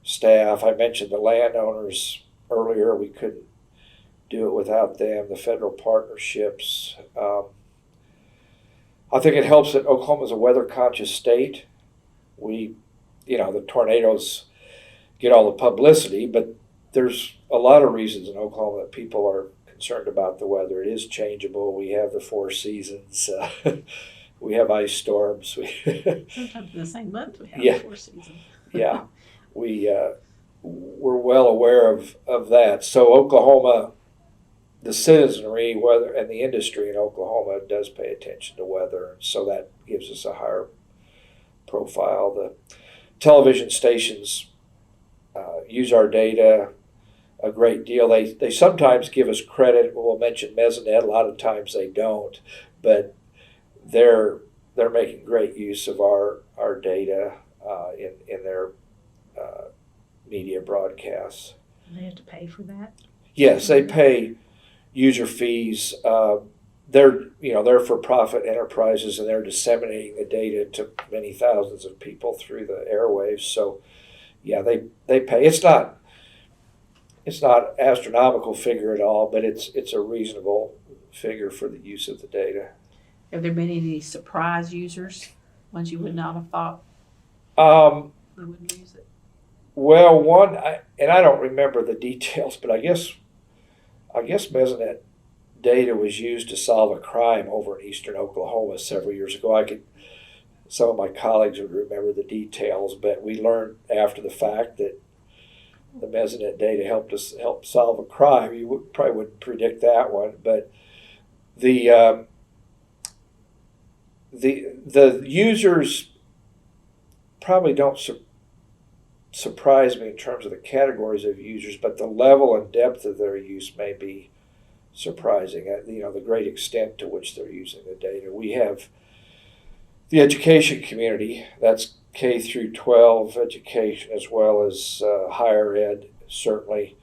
staff. I mentioned the landowners earlier. We couldn't do it without them. The federal partnerships. I think it helps that Oklahoma's a weather conscious state. The tornadoes get all the publicity, but there's a lot of reasons in Oklahoma that people are concerned about the weather. It is changeable. We have the 4 seasons. We have ice storms. Sometimes in the same month we have 4 seasons. Yeah, we're well aware of that. So Oklahoma, the citizenry, weather, and the industry in Oklahoma does pay attention to weather, so that gives us a higher profile. The television stations use our data a great deal. They sometimes give us credit. We'll mention Mesonet. A lot of times they don't, but they're making great use of our data in their media broadcasts. They have to pay for that? Yes, they pay user fees. They're for-profit enterprises, and they're disseminating the data to many thousands of people through the airwaves. So, yeah, they pay. It's not astronomical figure at all, but it's a reasonable figure for the use of the data. Have there been any surprise users, ones you would not have thought they wouldn't use it? Well, one, and I don't remember the details, but I guess Mesonet data was used to solve a crime over in eastern Oklahoma several years ago. Some of my colleagues would remember the details, but we learned after the fact that the Mesonet data help solve a crime. You probably wouldn't predict that one, but the users probably don't surprise me in terms of the categories of users, but the level and depth of their use may be surprising. The great extent to which they're using the data. We have the education community. That's K through 12 education as well as higher ed. Certainly,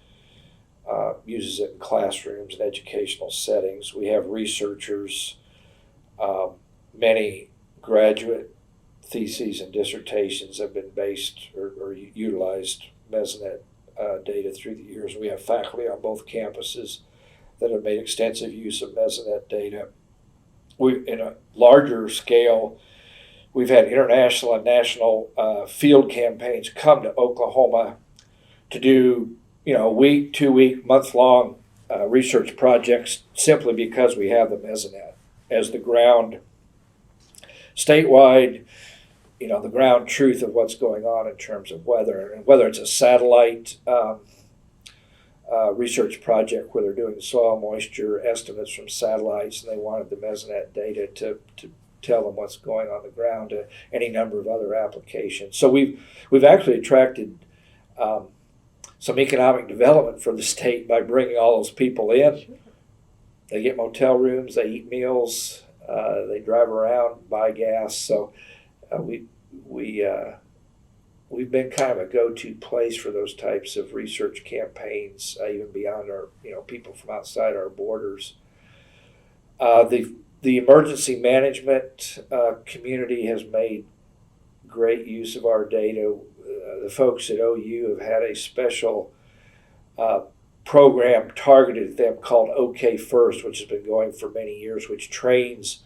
uses it in classrooms and educational settings. We have researchers, many graduate theses and dissertations have been based or utilized Mesonet data through the years. We have faculty on both campuses that have made extensive use of Mesonet data. In a larger scale, we've had international and national field campaigns come to Oklahoma to do, week, 2-week, month-long research projects simply because we have the Mesonet as the ground statewide, the ground truth of what's going on in terms of weather. And whether it's a satellite research project where they're doing soil moisture estimates from satellites and they wanted the Mesonet data to tell them what's going on the ground, to any number of other applications. So we've actually attracted some economic development for the state by bringing all those people in. They get motel rooms, they eat meals, they drive around, buy gas. So we've been kind of a go-to place for those types of research campaigns, even beyond our, people from outside our borders. The emergency management community has made great use of our data. The folks at OU have had a special program targeted at them called OK First, which has been going for many years, which trains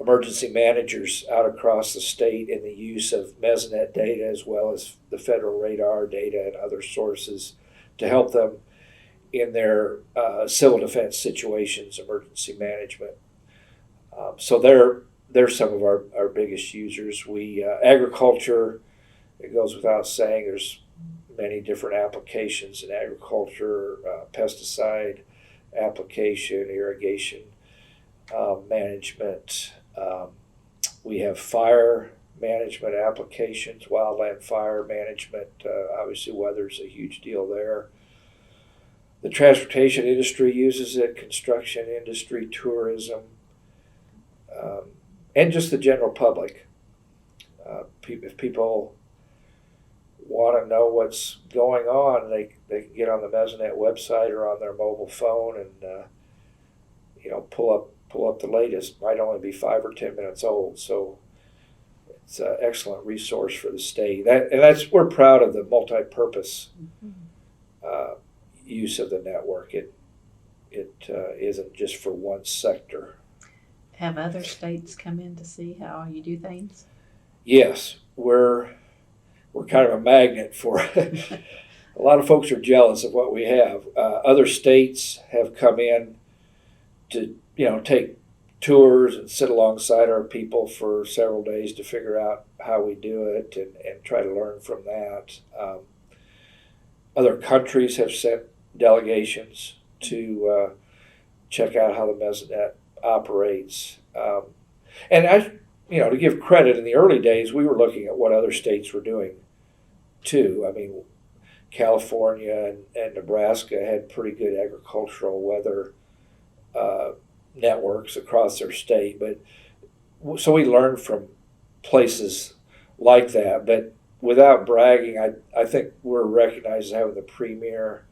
emergency managers out across the state in the use of Mesonet data as well as the federal radar data and other sources to help them in their civil defense situations, emergency management. So they're some of our biggest users. Agriculture, it goes without saying, there's many different applications in agriculture, pesticide application, irrigation management. We have fire management applications, wildland fire management. Obviously, weather's a huge deal there. The transportation industry uses it, construction industry, tourism, and just the general public. If people want to know what's going on, they can get on the Mesonet website or on their mobile phone and pull up the latest. Might only be 5 or 10 minutes old, so it's an excellent resource for the state. We're proud of the multi-purpose use of the network. It isn't just for one sector. Have other states come in to see how you do things? Yes, we're kind of a magnet for a lot of folks are jealous of what we have. Other states have come in to take tours and sit alongside our people for several days to figure out how we do it and try to learn from that. Other countries have sent delegations to check out how the Mesonet operates. And to give credit, in the early days, we were looking at what other states were doing too. I mean, California and Nebraska had pretty good agricultural weather networks across their state, so we learned from places like that. But without bragging, I think we're recognized as having the premier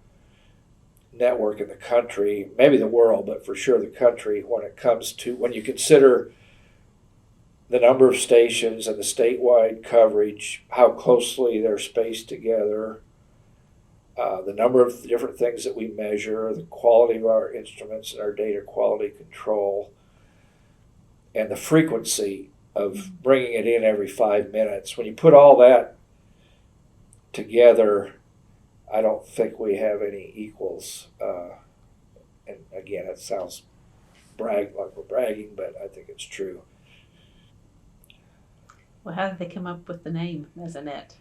network in the country, maybe the world, but for sure the country, when you consider the number of stations and the statewide coverage, how closely they're spaced together, the number of different things that we measure, the quality of our instruments and our data quality control, and the frequency of bringing it in every 5 minutes. When you put all that together, I don't think we have any equals. And again, it sounds like we're bragging, but I think it's true. Well, how did they come up with the name Mesonet?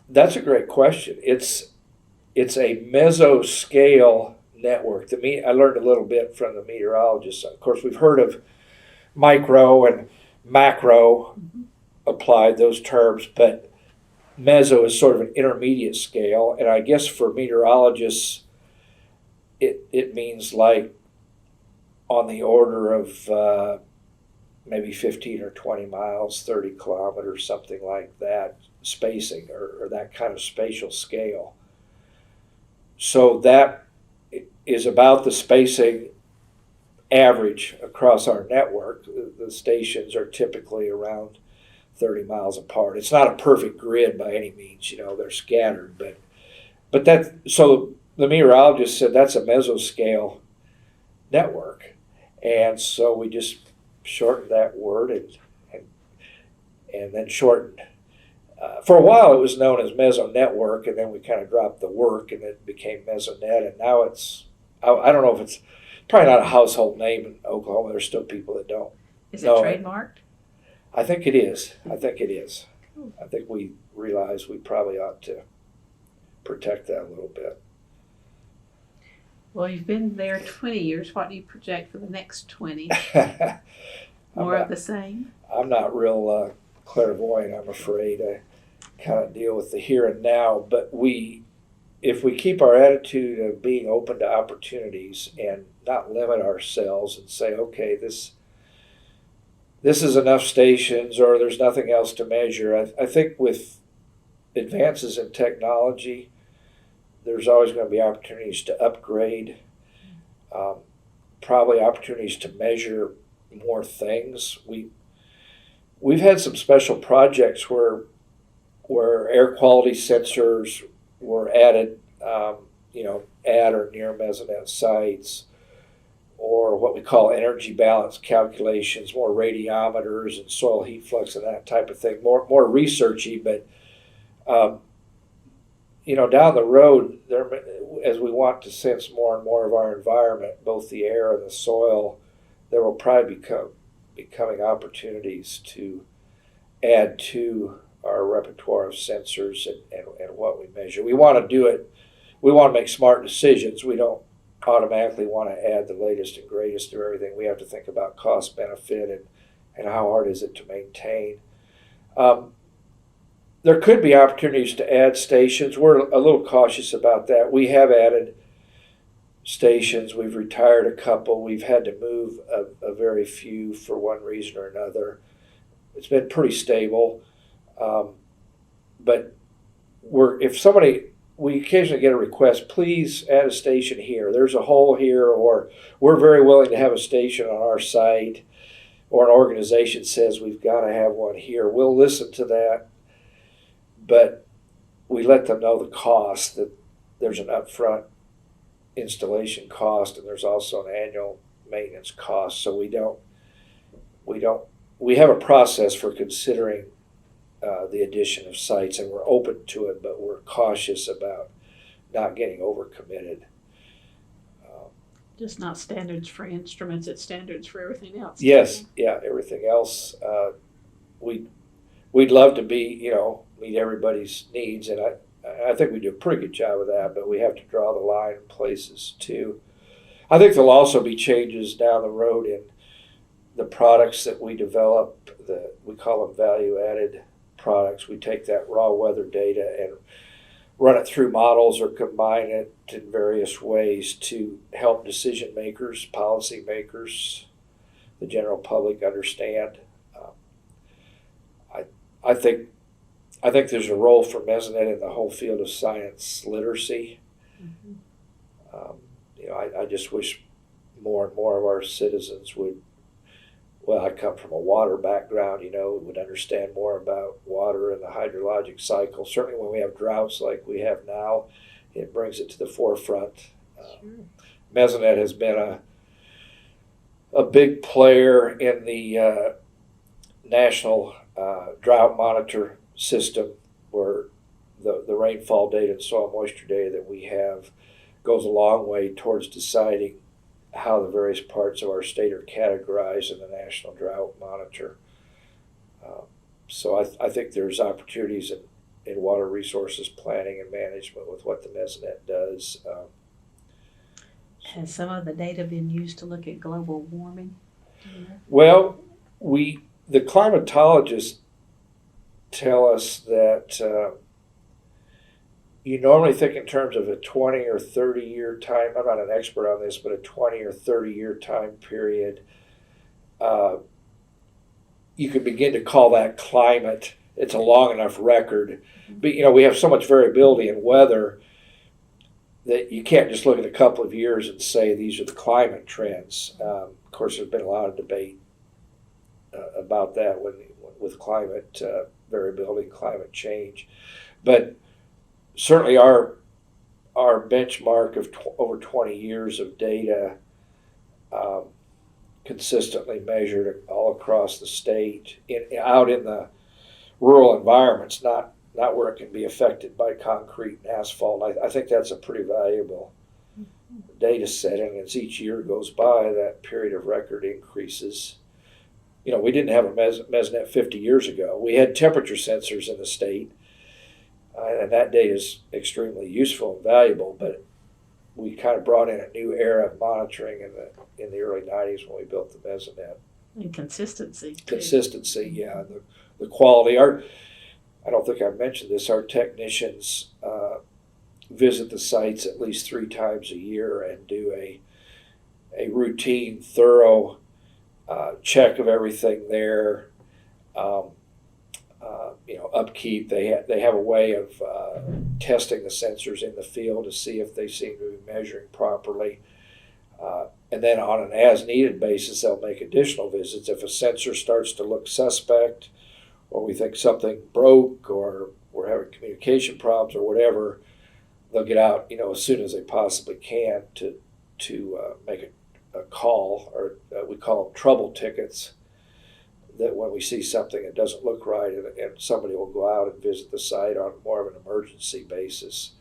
That's a great question. It's a mesoscale network. I learned a little bit from the meteorologists. Of course, we've heard of micro and macro applied, those terms, but meso is sort of an intermediate scale. And I guess for meteorologists, it means like on the order of maybe 15 or 20 miles, 30 kilometers, something like that, spacing or that kind of spatial scale. So that is about the spacing average across our network. The stations are typically around 30 miles apart. It's not a perfect grid by any means, they're scattered, but so the meteorologist said that's a mesoscale network. And so we just shortened that word and then shortened. For a while it was known as Mesonetwork, and then we kind of dropped the work and it became Mesonet, and now I don't know if it's probably not a household name in Oklahoma. There's still people that don't. Is it trademarked? I think it is. I think we realize we probably ought to protect that a little bit. Well, you've been there 20 years. What do you project for the next 20? More of the same? I'm not real clairvoyant, I'm afraid. I kind of deal with the here and now. But if we keep our attitude of being open to opportunities and not limit ourselves and say, okay, this is enough stations or there's nothing else to measure. I think with advances in technology, there's always going to be opportunities to upgrade, probably opportunities to measure more things. We've had some special projects where air quality sensors were added, at or near Mesonet sites, or what we call energy balance calculations, more radiometers and soil heat flux and that type of thing, more researchy, but down the road, as we want to sense more and more of our environment, both the air and the soil, there will probably becoming opportunities to add to our repertoire of sensors and what we measure. We want to do it. We want to make smart decisions. We don't automatically want to add the latest and greatest to everything. We have to think about cost benefit and how hard is it to maintain. There could be opportunities to add stations. We're a little cautious about that. We have added stations. We've retired a couple. We've had to move a very few for one reason or another. It's been pretty stable. But we occasionally get a request, please add a station here. There's a hole here, or we're very willing to have a station on our site, or an organization says we've got to have one here. We'll listen to that, but we let them know the cost, that there's an upfront installation cost and there's also an annual maintenance cost. So we have a process for considering the addition of sites, and we're open to it, but we're cautious about not getting overcommitted. Just not standards for instruments, it's standards for everything else. Yes, yeah, everything else. We'd love to meet everybody's needs, and I think we do a pretty good job of that, but we have to draw the line in places too. I think there'll also be changes down the road in the products that we develop. We call them value-added products. We take that raw weather data and run it through models or combine it in various ways to help decision makers, policy makers, the general public understand. I think there's a role for Mesonet in the whole field of science literacy. Mm-hmm. I just wish more and more of our citizens would. Well, I come from a water background, would understand more about water and the hydrologic cycle. Certainly when we have droughts like we have now, it brings it to the forefront. Sure. Mesonet has been a big player in the national drought monitor system, where the rainfall data and soil moisture data that we have goes a long way towards deciding how the various parts of our state are categorized in the National Drought Monitor. So I think there's opportunities in water resources planning and management with what the Mesonet does. Has some of the data been used to look at global warming? Well, the climatologists tell us that you normally think in terms of a 20 or 30 year time. I'm not an expert on this, but a 20 or 30 year time period, you could begin to call that climate. It's a long enough record. But we have so much variability in weather. that you can't just look at a couple of years and say these are the climate trends. Of course, there's been a lot of debate about that with climate variability, climate change, but certainly our benchmark of over 20 years of data, consistently measured all across the state, out in the rural environments, not where it can be affected by concrete and asphalt. I think that's a pretty valuable data set, and as each year goes by, that period of record increases. You know, we didn't have a Mesonet 50 years ago. We had temperature sensors in the state, and that data is extremely useful and valuable, but we kind of brought in a new era of monitoring in the early 90s when we built the Mesonet. And consistency. Consistency, yeah. The quality. I don't think I mentioned this. Our technicians visit the sites at least 3 times a year and do a routine, thorough check of everything there. Upkeep. They have a way of testing the sensors in the field to see if they seem to be measuring properly. And then on an as-needed basis, they'll make additional visits. If a sensor starts to look suspect, or we think something broke, or we're having communication problems, or whatever, they'll get out, as soon as they possibly can to make a call, or we call them trouble tickets. That when we see something that doesn't look right, and somebody will go out and visit the site on more of an emergency basis.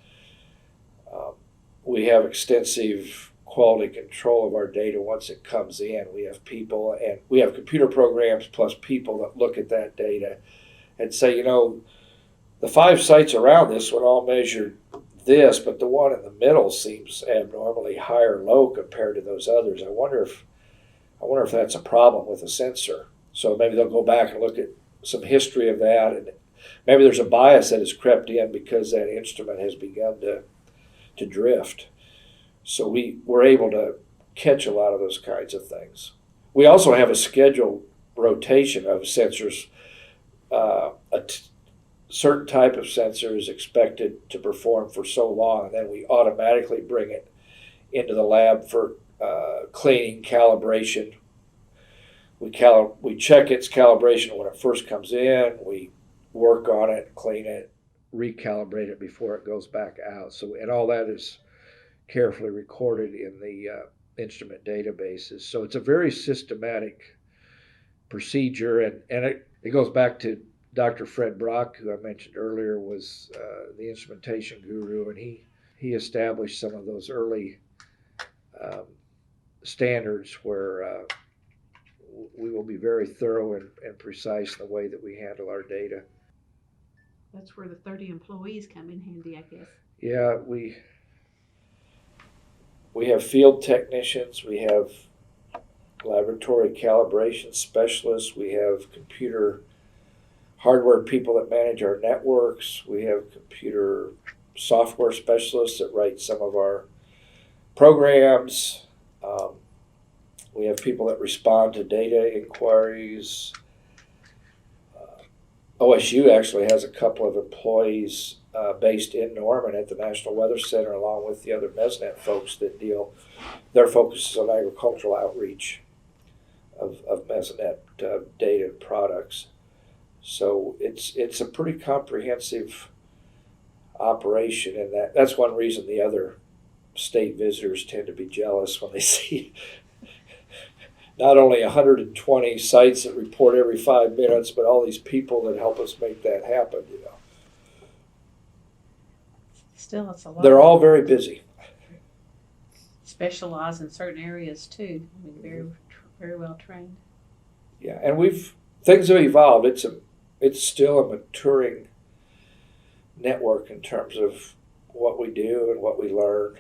We have extensive quality control of our data once it comes in. We have people, and we have computer programs plus people that look at that data and say, the 5 sites around this one all measured this, but the one in the middle seems abnormally high or low compared to those others. I wonder if that's a problem with a sensor. So maybe they'll go back and look at some history of that, and maybe there's a bias that has crept in because that instrument has begun to drift. So we're able to catch a lot of those kinds of things. We also have a scheduled rotation of sensors. Certain type of sensor is expected to perform for so long, and then we automatically bring it into the lab for cleaning, calibration. We check its calibration when it first comes in. We work on it, clean it, recalibrate it before it goes back out. And all that is carefully recorded in the instrument databases. So it's a very systematic procedure, and it goes back to Dr. Fred Brock, who I mentioned earlier, was the instrumentation guru, and he established some of those early standards where we will be very thorough and precise in the way that we handle our data. That's where the 30 employees come in handy, I guess. Yeah, we have field technicians, we have laboratory calibration specialists, we have computer hardware people that manage our networks, we have computer software specialists that write some of our programs. We have people that respond to data inquiries. OSU actually has a couple of employees based in Norman at the National Weather Center, along with the other Mesonet folks that their focus is on agricultural outreach of Mesonet data and products. So it's a pretty comprehensive operation, and that's one reason the other state visitors tend to be jealous when they see not only 120 sites that report every 5 minutes, but all these people that help us make that happen, Still, it's a lot. They're all very busy. Specialize in certain areas too. I mean, very, very well trained. Yeah, and things have evolved. It's still a maturing network in terms of what we do and what we learn.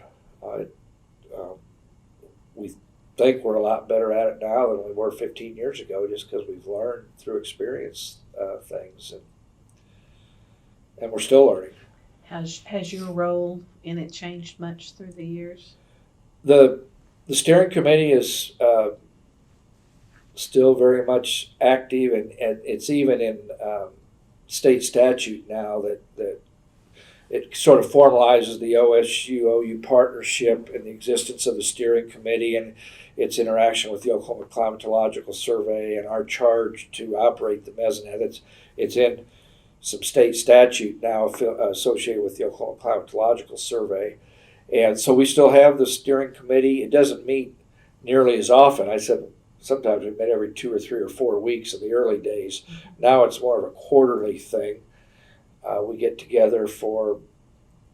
We think we're a lot better at it now than we were 15 years ago, just because we've learned through experience things, and we're still learning. Has your role in it changed much through the years? The steering committee is still very much active, and it's even in state statute now that it sort of formalizes the OSU-OU partnership and the existence of the steering committee and its interaction with the Oklahoma Climatological Survey and our charge to operate the Mesonet. It's in some state statute now associated with the Oklahoma Climatological Survey. And so we still have the steering committee. It doesn't meet nearly as often. I said sometimes we met every 2 or 3 or 4 weeks in the early days. Now it's more of a quarterly thing. We get together for,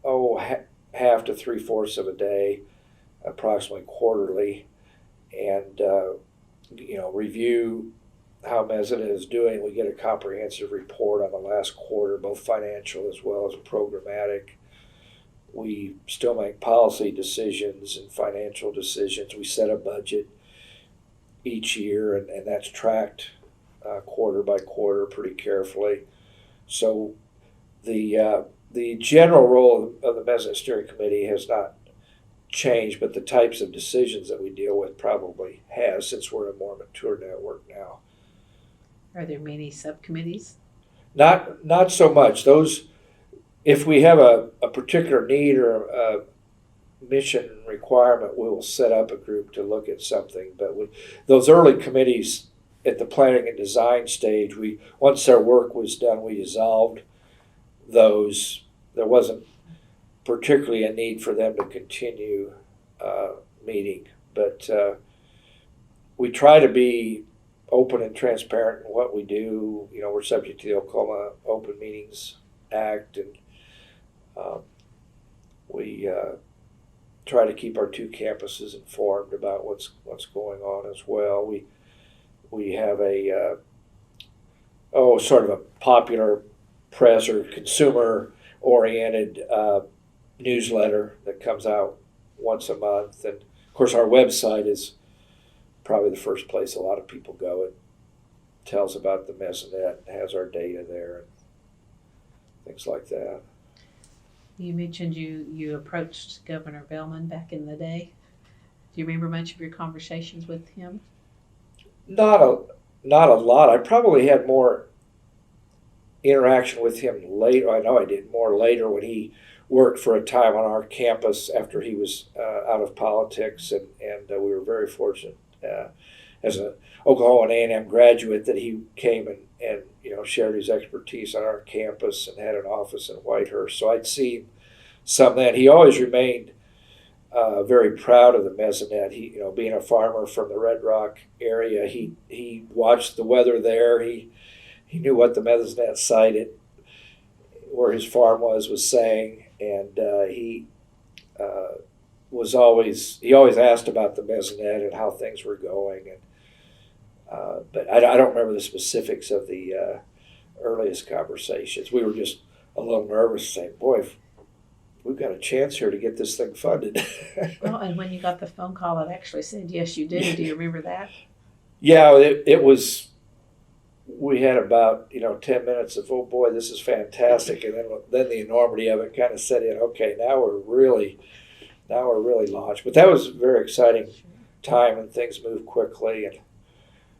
half to 3/4 of a day, approximately quarterly, and, review how Mesonet is doing. We get a comprehensive report on the last quarter, both financial as well as programmatic. We still make policy decisions and financial decisions. We set a budget each year, and that's tracked quarter by quarter pretty carefully. So the general role of the Mesonet Steering Committee has not changed, but the types of decisions that we deal with probably has, since we're a more mature network now. Are there many subcommittees? Not so much. Those, if we have a particular need or a mission requirement, we will set up a group to look at something. But those early committees at the planning and design stage, once their work was done, we dissolved those. There wasn't particularly a need for them to continue meeting, but we try to be open and transparent in what we do. We're subject to the Oklahoma Open Meetings Act, and we try to keep our 2 campuses informed about what's going on as well. We have a sort of a popular press or consumer oriented newsletter that comes out once a month, and of course our website is probably the first place a lot of people go. It tells about the Mesonet, has our data there, and things like that. You mentioned you approached Governor Bellman back in the day. Do you remember much of your conversations with him? Not a lot. I probably had more interaction with him later. I know I did more later when he worked for a time on our campus after he was out of politics, and we were very fortunate as an Oklahoma A&M graduate that he came and shared his expertise on our campus and had an office in Whitehurst. So I'd seen some of that. He always remained very proud of the Mesonet. He, being a farmer from the Red Rock area, he watched the weather there. He knew what the Mesonet site where his farm was saying, and he always asked about the Mesonet and how things were going. And but I don't remember the specifics of the earliest conversations. We were just a little nervous, saying, "Boy, we've got a chance here to get this thing funded." Well, and when you got the phone call, it actually said, "Yes, you do." Do you remember that? Yeah, it was. We had about 10 minutes of, "Oh boy, this is fantastic," and then the enormity of it kind of set in. Okay, now we're really launched. But that was a very exciting time, and things moved quickly. And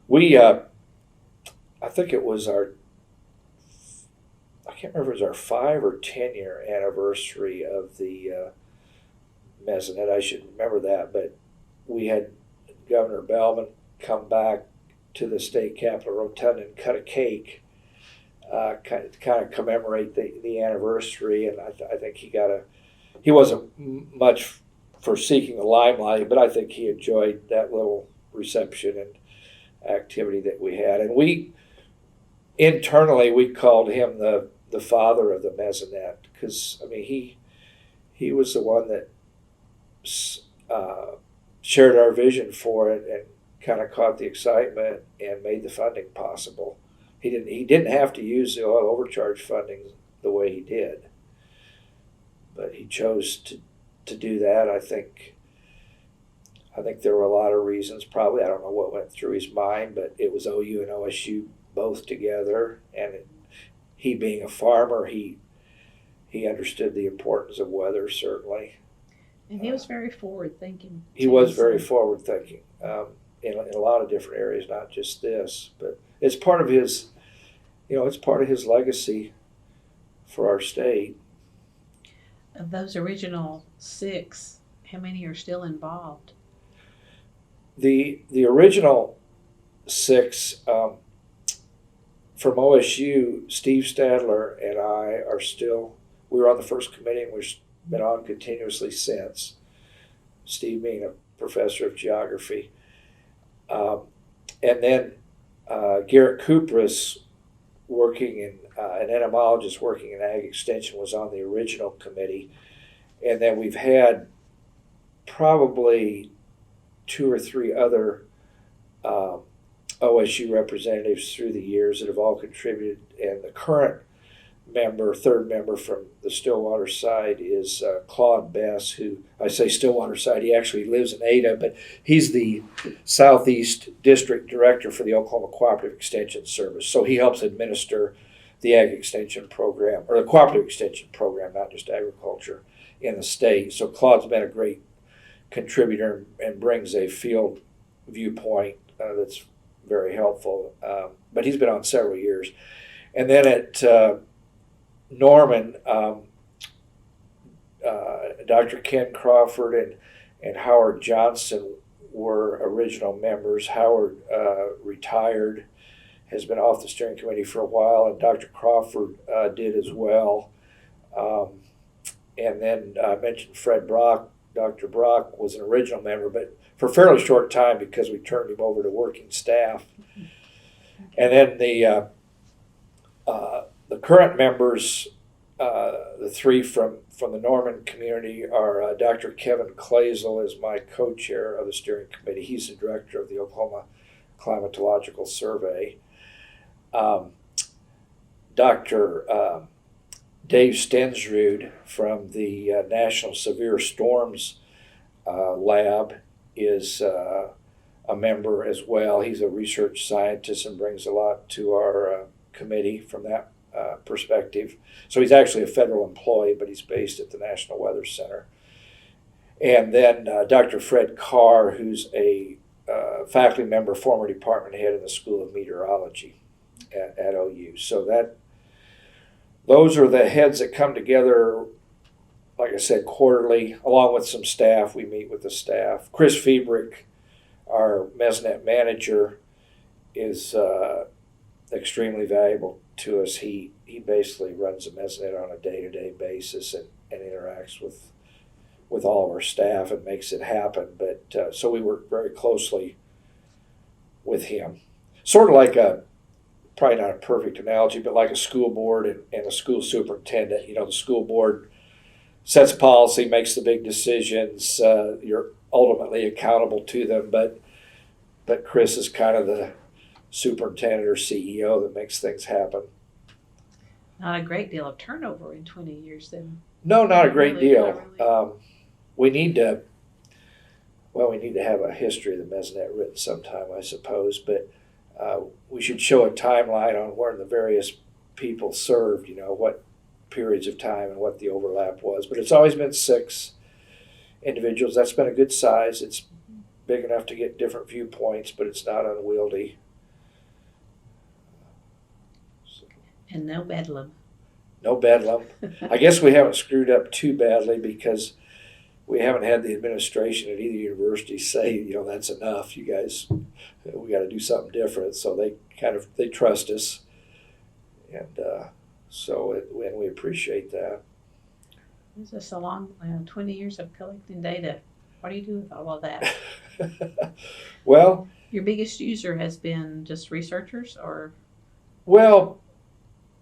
we, I think it was I can't remember if it was our 5 or 10 year anniversary of the Mesonet. I should remember that. But we had Governor Bellman come back to the state capitol rotunda and cut a cake, kind of commemorate the anniversary. And I think he wasn't much for seeking the limelight, but I think he enjoyed that little reception and activity that we had. And internally we called him the father of the Mesonet, because he was the one that shared our vision for it and kind of caught the excitement and made the funding possible. He didn't have to use the oil overcharge funding the way he did, but he chose to do that. I think there were a lot of reasons. Probably, I don't know what went through his mind, but it was OU and OSU both together, and he being a farmer, he understood the importance of weather, certainly. And he was very forward thinking. He was very forward thinking. In a lot of different areas, not just this, but it's part of his, it's part of his legacy for our state. Of those original 6, how many are still involved? The original 6 from OSU, Steve Stadler and I are still. We were on the first committee, and we've been on continuously since. Steve being a professor of geography, and then Garrett Kupras, working in an entomologist working in Ag Extension, was on the original committee, and then we've had probably 2 or 3 other OSU representatives through the years that have all contributed, and the current member, 3rd member from the Stillwater side, is Claude Bess, who, I say Stillwater side, he actually lives in Ada, but he's the Southeast District Director for the Oklahoma Cooperative Extension Service. So he helps administer the Ag Extension Program, or the Cooperative Extension Program, not just agriculture, in the state. So Claude's been a great contributor and brings a field viewpoint that's very helpful. But he's been on several years. And then at Norman, Dr. Ken Crawford and Howard Johnson were original members. Howard retired, has been off the steering committee for a while, and Dr. Crawford did as well. And then I mentioned Fred Brock. Dr. Brock was an original member, but for a fairly short time because we turned him over to working staff. And then the current members, the 3 from the Norman community, are Dr. Kevin Clazel is my co-chair of the steering committee. He's the director of the Oklahoma Climatological Survey. Dr. Dave Stensrud from the National Severe Storms Lab is a member as well. He's a research scientist and brings a lot to our committee from that perspective. So he's actually a federal employee, but he's based at the National Weather Center. And then Dr. Fred Carr, who's a faculty member, former department head in the School of Meteorology at OU. So those are the heads that come together, like I said, quarterly, along with some staff. We meet with the staff. Chris Fiebrick, our Mesonet manager, is extremely valuable to us. He basically runs the Mesonet on a day-to-day basis and interacts with all of our staff and makes it happen. But so we work very closely with him. Sort of like probably not a perfect analogy, but like a school board and a school superintendent. You know, the school board sets policy, makes the big decisions. You're ultimately accountable to them, but Chris is kind of the superintendent or CEO that makes things happen. Not a great deal of turnover in 20 years then. No, not a great deal. Really. We need to have a history of the Mesonet written sometime, I suppose, but we should show a timeline on where the various people served, you know, what periods of time and what the overlap was. But it's always been 6 individuals. That's been a good size. It's big enough to get different viewpoints, but it's not unwieldy. And no bedlam. No bedlam. I guess we haven't screwed up too badly because we haven't had the administration at either university say, you know, that's enough. You guys, we got to do something different. So they trust us, and and we appreciate that. This is a long 20 years of collecting data. What do you do with all of that? Well, your biggest user has been just researchers, or? Well,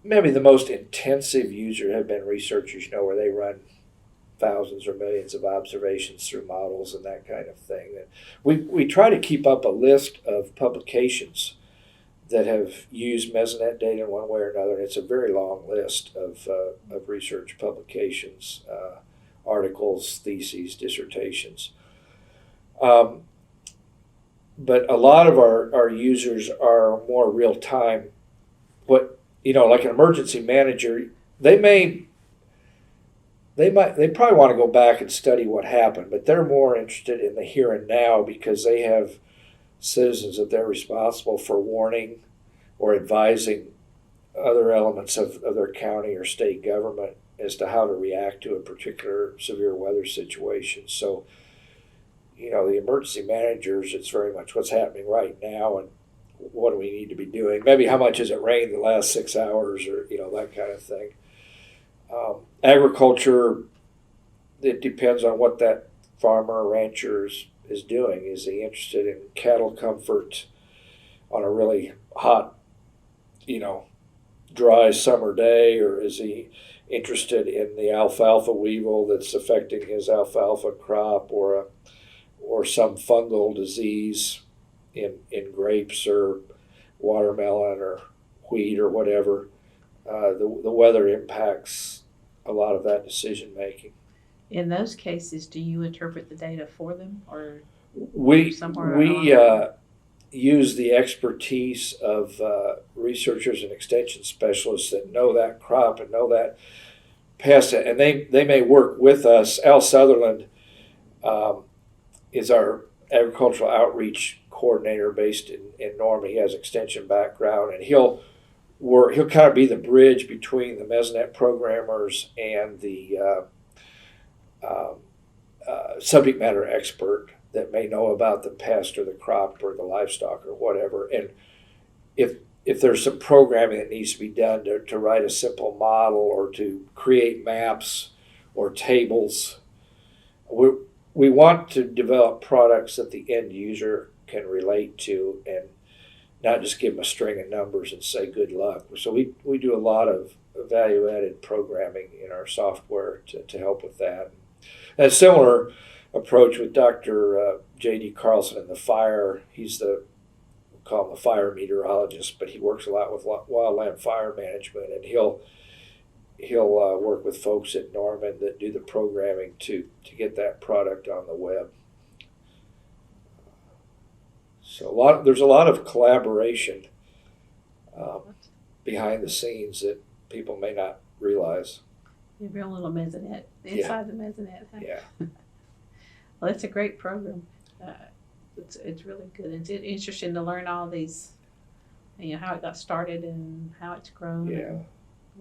maybe the most intensive user have been researchers, you know, where they run thousands or millions of observations through models and that kind of thing. We try to keep up a list of publications that have used Mesonet data in one way or another. It's a very long list of research publications, articles, theses, dissertations. But a lot of our users are more real-time. Like an emergency manager, they probably want to go back and study what happened, but they're more interested in the here and now because they have citizens that they're responsible for warning or advising other elements of their county or state government as to how to react to a particular severe weather situation. So, the emergency managers, it's very much what's happening right now and what do we need to be doing. Maybe how much has it rained the last 6 hours or, that kind of thing. Agriculture, it depends on what that farmer or rancher is doing. Is he interested in cattle comfort on a really hot, dry summer day, or is he interested in the alfalfa weevil that's affecting his alfalfa crop, or some fungal disease in grapes or watermelon or wheat or whatever? The weather impacts a lot of that decision making. In those cases, do you interpret the data for them, or we somewhere use the expertise of researchers and extension specialists that know that crop and know that pest, and they may work with us. Al Sutherland is our agricultural outreach coordinator based in Norman. He has extension background, and he'll kind of be the bridge between the Mesonet programmers and the subject matter expert that may know about the pest or the crop or the livestock or whatever. And if there's some programming that needs to be done to write a simple model or to create maps or tables, we want to develop products that the end user can relate to and not just give them a string of numbers and say good luck. So we do a lot of value-added programming in our software to help with that. And a similar approach with Dr. J.D. Carlson in the fire. He's we'll call him the fire meteorologist, but he works a lot with wildland fire management, and he'll work with folks at Norman that do the programming to get that product on the web. So there's a lot of collaboration behind the scenes that people may not realize. Your real little Mesonet inside the Mesonet. Huh? Yeah. Well, it's a great program. It's really good. It's interesting to learn all these, how it got started and how it's grown. Yeah. And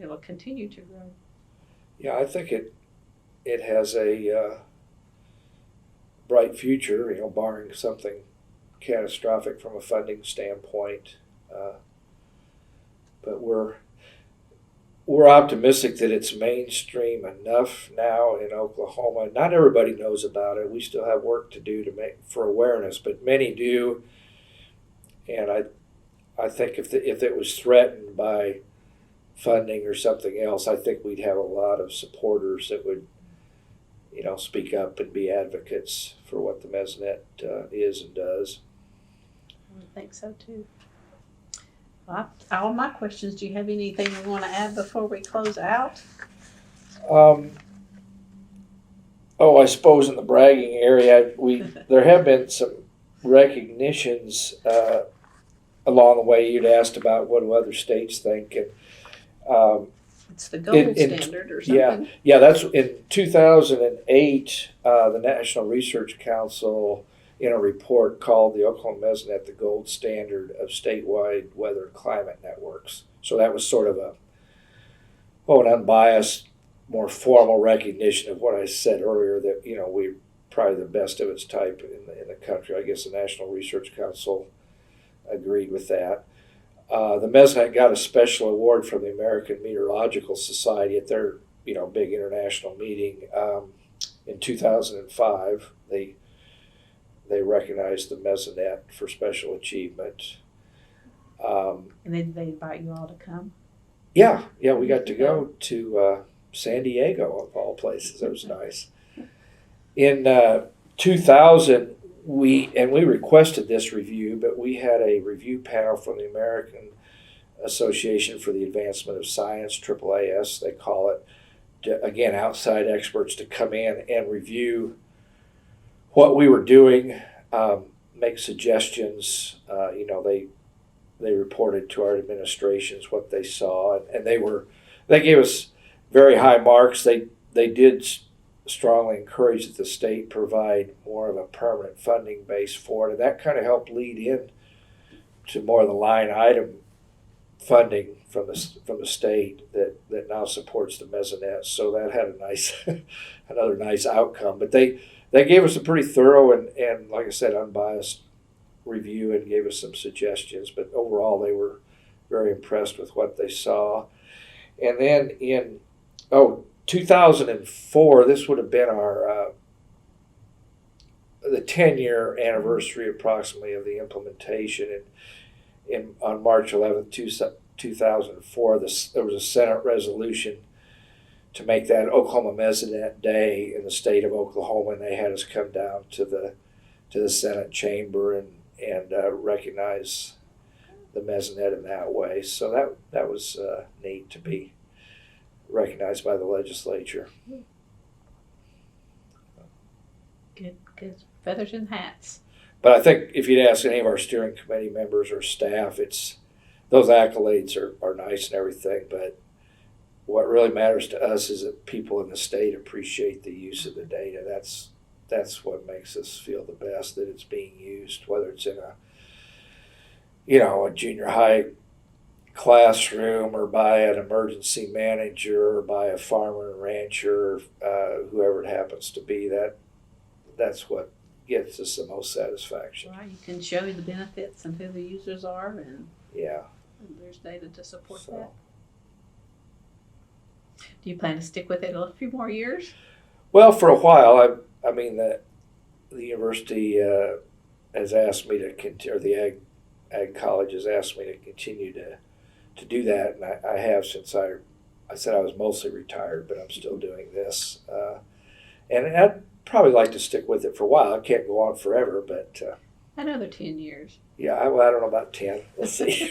it will continue to grow. Yeah, I think it has a bright future, barring something catastrophic from a funding standpoint. But we're optimistic that it's mainstream enough now in Oklahoma. Not everybody knows about it. We still have work to do for awareness, but many do. And I think if it was threatened by funding or something else, I think we'd have a lot of supporters that would, speak up and be advocates for what the Mesonet is and does. I think so too. Well, all my questions. Do you have anything you want to add before we close out? I suppose in the bragging area, there have been some recognitions along the way. You'd asked about what do other states think, and it's the gold standard or something. Yeah. That's in 2008. The National Research Council, in a report, called the Oklahoma Mesonet the gold standard of statewide weather and climate networks. So that was sort of an unbiased, more formal recognition of what I said earlier, that we're probably the best of its type in the country. I guess the National Research Council agreed with that. The Mesonet got a special award from the American Meteorological Society at their big international meeting in 2005. They recognized the Mesonet for special achievement. And then they invite you all to come? Yeah, we got to go to San Diego, of all places. It was nice. In 2000, we requested this review, but we had a review panel from the American Association for the Advancement of Science, AAAS, they call it, again, outside experts to come in and review what we were doing, make suggestions. They reported to our administrations what they saw, and they gave us very high marks. They did strongly encourage that the state provide more of a permanent funding base for it, and that kind of helped lead in to more of the line item funding from the state that now supports the Mesonet. So that had a nice another nice outcome. But they gave us a pretty thorough and like I said, unbiased review and gave us some suggestions. But overall, they were very impressed with what they saw. And then in 2004, this would have been our the 10-year anniversary approximately of the implementation. And on March 11th, 2004, there was a Senate resolution to make that Oklahoma Mesonet Day in the state of Oklahoma, and they had us come down to the Senate chamber and recognize the Mesonet in that way. So that was neat to be recognized by the legislature. Good feathers and hats. But I think if you'd ask any of our steering committee members or staff, those accolades are nice and everything, but what really matters to us is that people in the state appreciate the use of the data. That's what makes us feel the best, that it's being used, whether it's in a junior high classroom or by an emergency manager or by a farmer and rancher, whoever it happens to be. That's what gives us the most satisfaction. Right, you can show you the benefits and who the users are, and there's data to support that. Do you plan to stick with it a few more years? Well, for a while. I mean, the university has asked me to continue, or the ag college has asked me to continue to do that, and I have since I said I was mostly retired, but I'm still doing this, and I'd probably like to stick with it for a while. I can't go on forever, but another 10 years. Yeah, I don't know about 10. We'll see.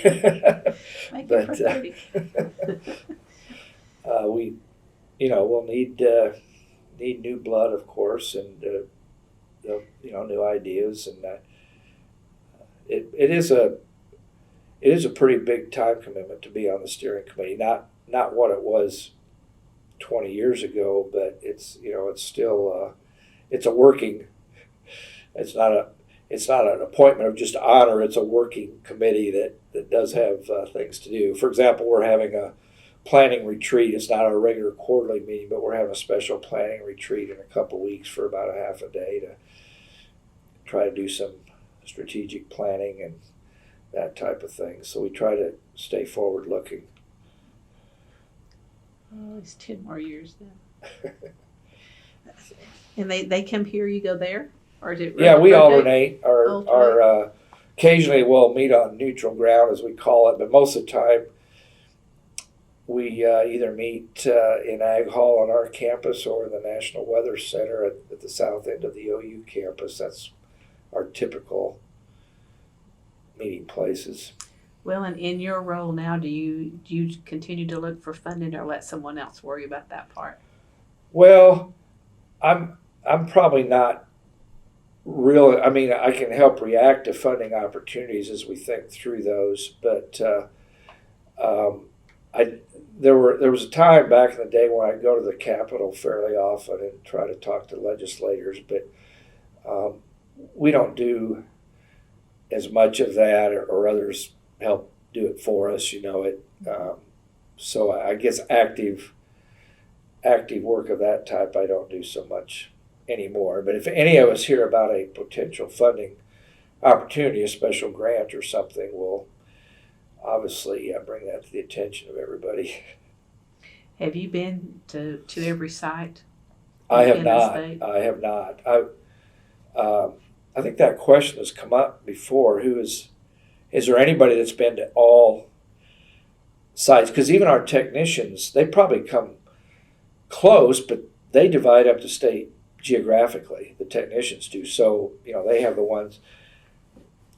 Make it for 30. We'll need new blood, of course, and new ideas, and it is a pretty big time commitment to be on the steering committee. Not what it was 20 years ago, but it's still it's a working. It's not an appointment of just honor. It's a working committee that does have things to do. For example, we're having a planning retreat. It's not our regular quarterly meeting, but we're having a special planning retreat in a couple weeks for about a half a day to try to do some strategic planning and that type of thing. So we try to stay forward looking. At least 10 more years then. And they come here, you go there? Or is it Yeah, we alternate. Our occasionally we'll meet on neutral ground, as we call it, but most of the time we either meet in Ag Hall on our campus or in the National Weather Center at the south end of the OU campus. That's our typical meeting places. Well, and in your role now, do you continue to look for funding or let someone else worry about that part? Well, I'm probably not really. I mean, I can help react to funding opportunities as we think through those, but there was a time back in the day when I'd go to the Capitol fairly often and try to talk to legislators, but we don't do as much of that, or others help do it for us. So I guess active work of that type I don't do so much anymore. But if any of us hear about a potential funding opportunity, a special grant or something, we'll obviously bring that to the attention of everybody. Have you been to every site? I have not. I think that question has come up before. Is there anybody that's been to all sites? Because even our technicians, they probably come close, but they divide up the state geographically. The technicians do. So, they have the ones,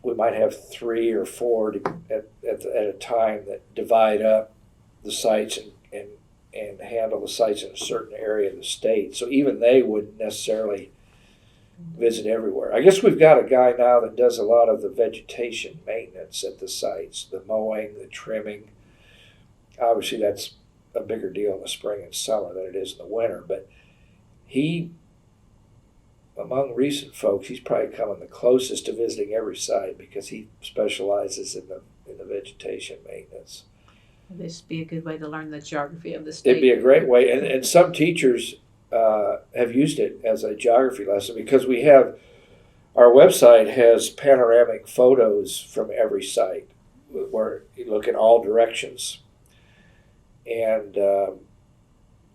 we might have 3 or 4 at a time that divide up the sites and handle the sites in a certain area of the state. So even they wouldn't necessarily visit everywhere. I guess we've got a guy now that does a lot of the vegetation maintenance at the sites, the mowing, the trimming. Obviously, that's a bigger deal in the spring and summer than it is in the winter. But he, among recent folks, he's probably coming the closest to visiting every site because he specializes in the vegetation maintenance. This would be a good way to learn the geography of the state. It'd be a great way, and some teachers have used it as a geography lesson because we have our website has panoramic photos from every site where you look in all directions, and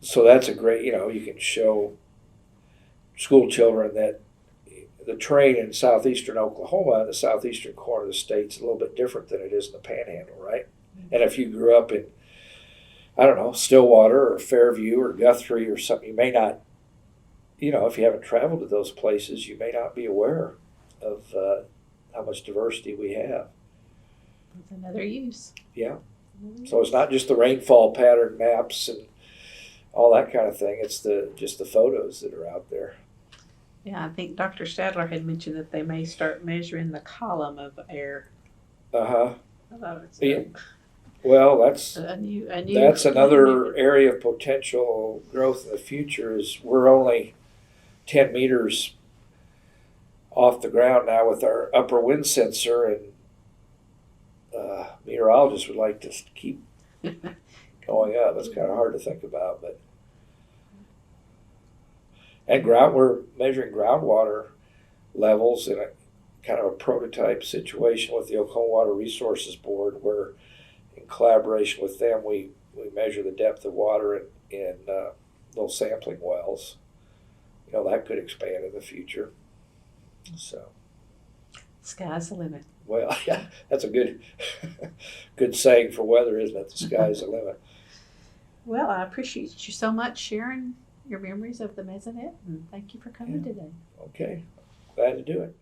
so that's a great, you can show school children that the terrain in southeastern Oklahoma, the southeastern corner of the state, is a little bit different than it is in the Panhandle, right? And if you grew up in, I don't know, Stillwater or Fairview or Guthrie or something, you may not, if you haven't traveled to those places, you may not be aware of how much diversity we have. That's another use. Yeah. So it's not just the rainfall pattern maps and all that kind of thing. It's just the photos that are out there. Yeah, I think Dr. Stadler had mentioned that they may start measuring the column of air. Uh-huh. So Yeah. Well, that's another area of potential growth in the future. Is we're only 10 meters off the ground now with our upper wind sensor, and meteorologists would like to keep going up. It's kind of hard to think about, but we're measuring groundwater levels in a kind of a prototype situation with the Oklahoma Water Resources Board, where in collaboration with them we measure the depth of water in little sampling wells. That could expand in the future. So sky's the limit. Well, yeah, that's a good saying for weather, isn't it? The sky's the limit. Well, I appreciate you so much sharing your memories of the Mesonet, and thank you for coming today. Okay, glad to do it.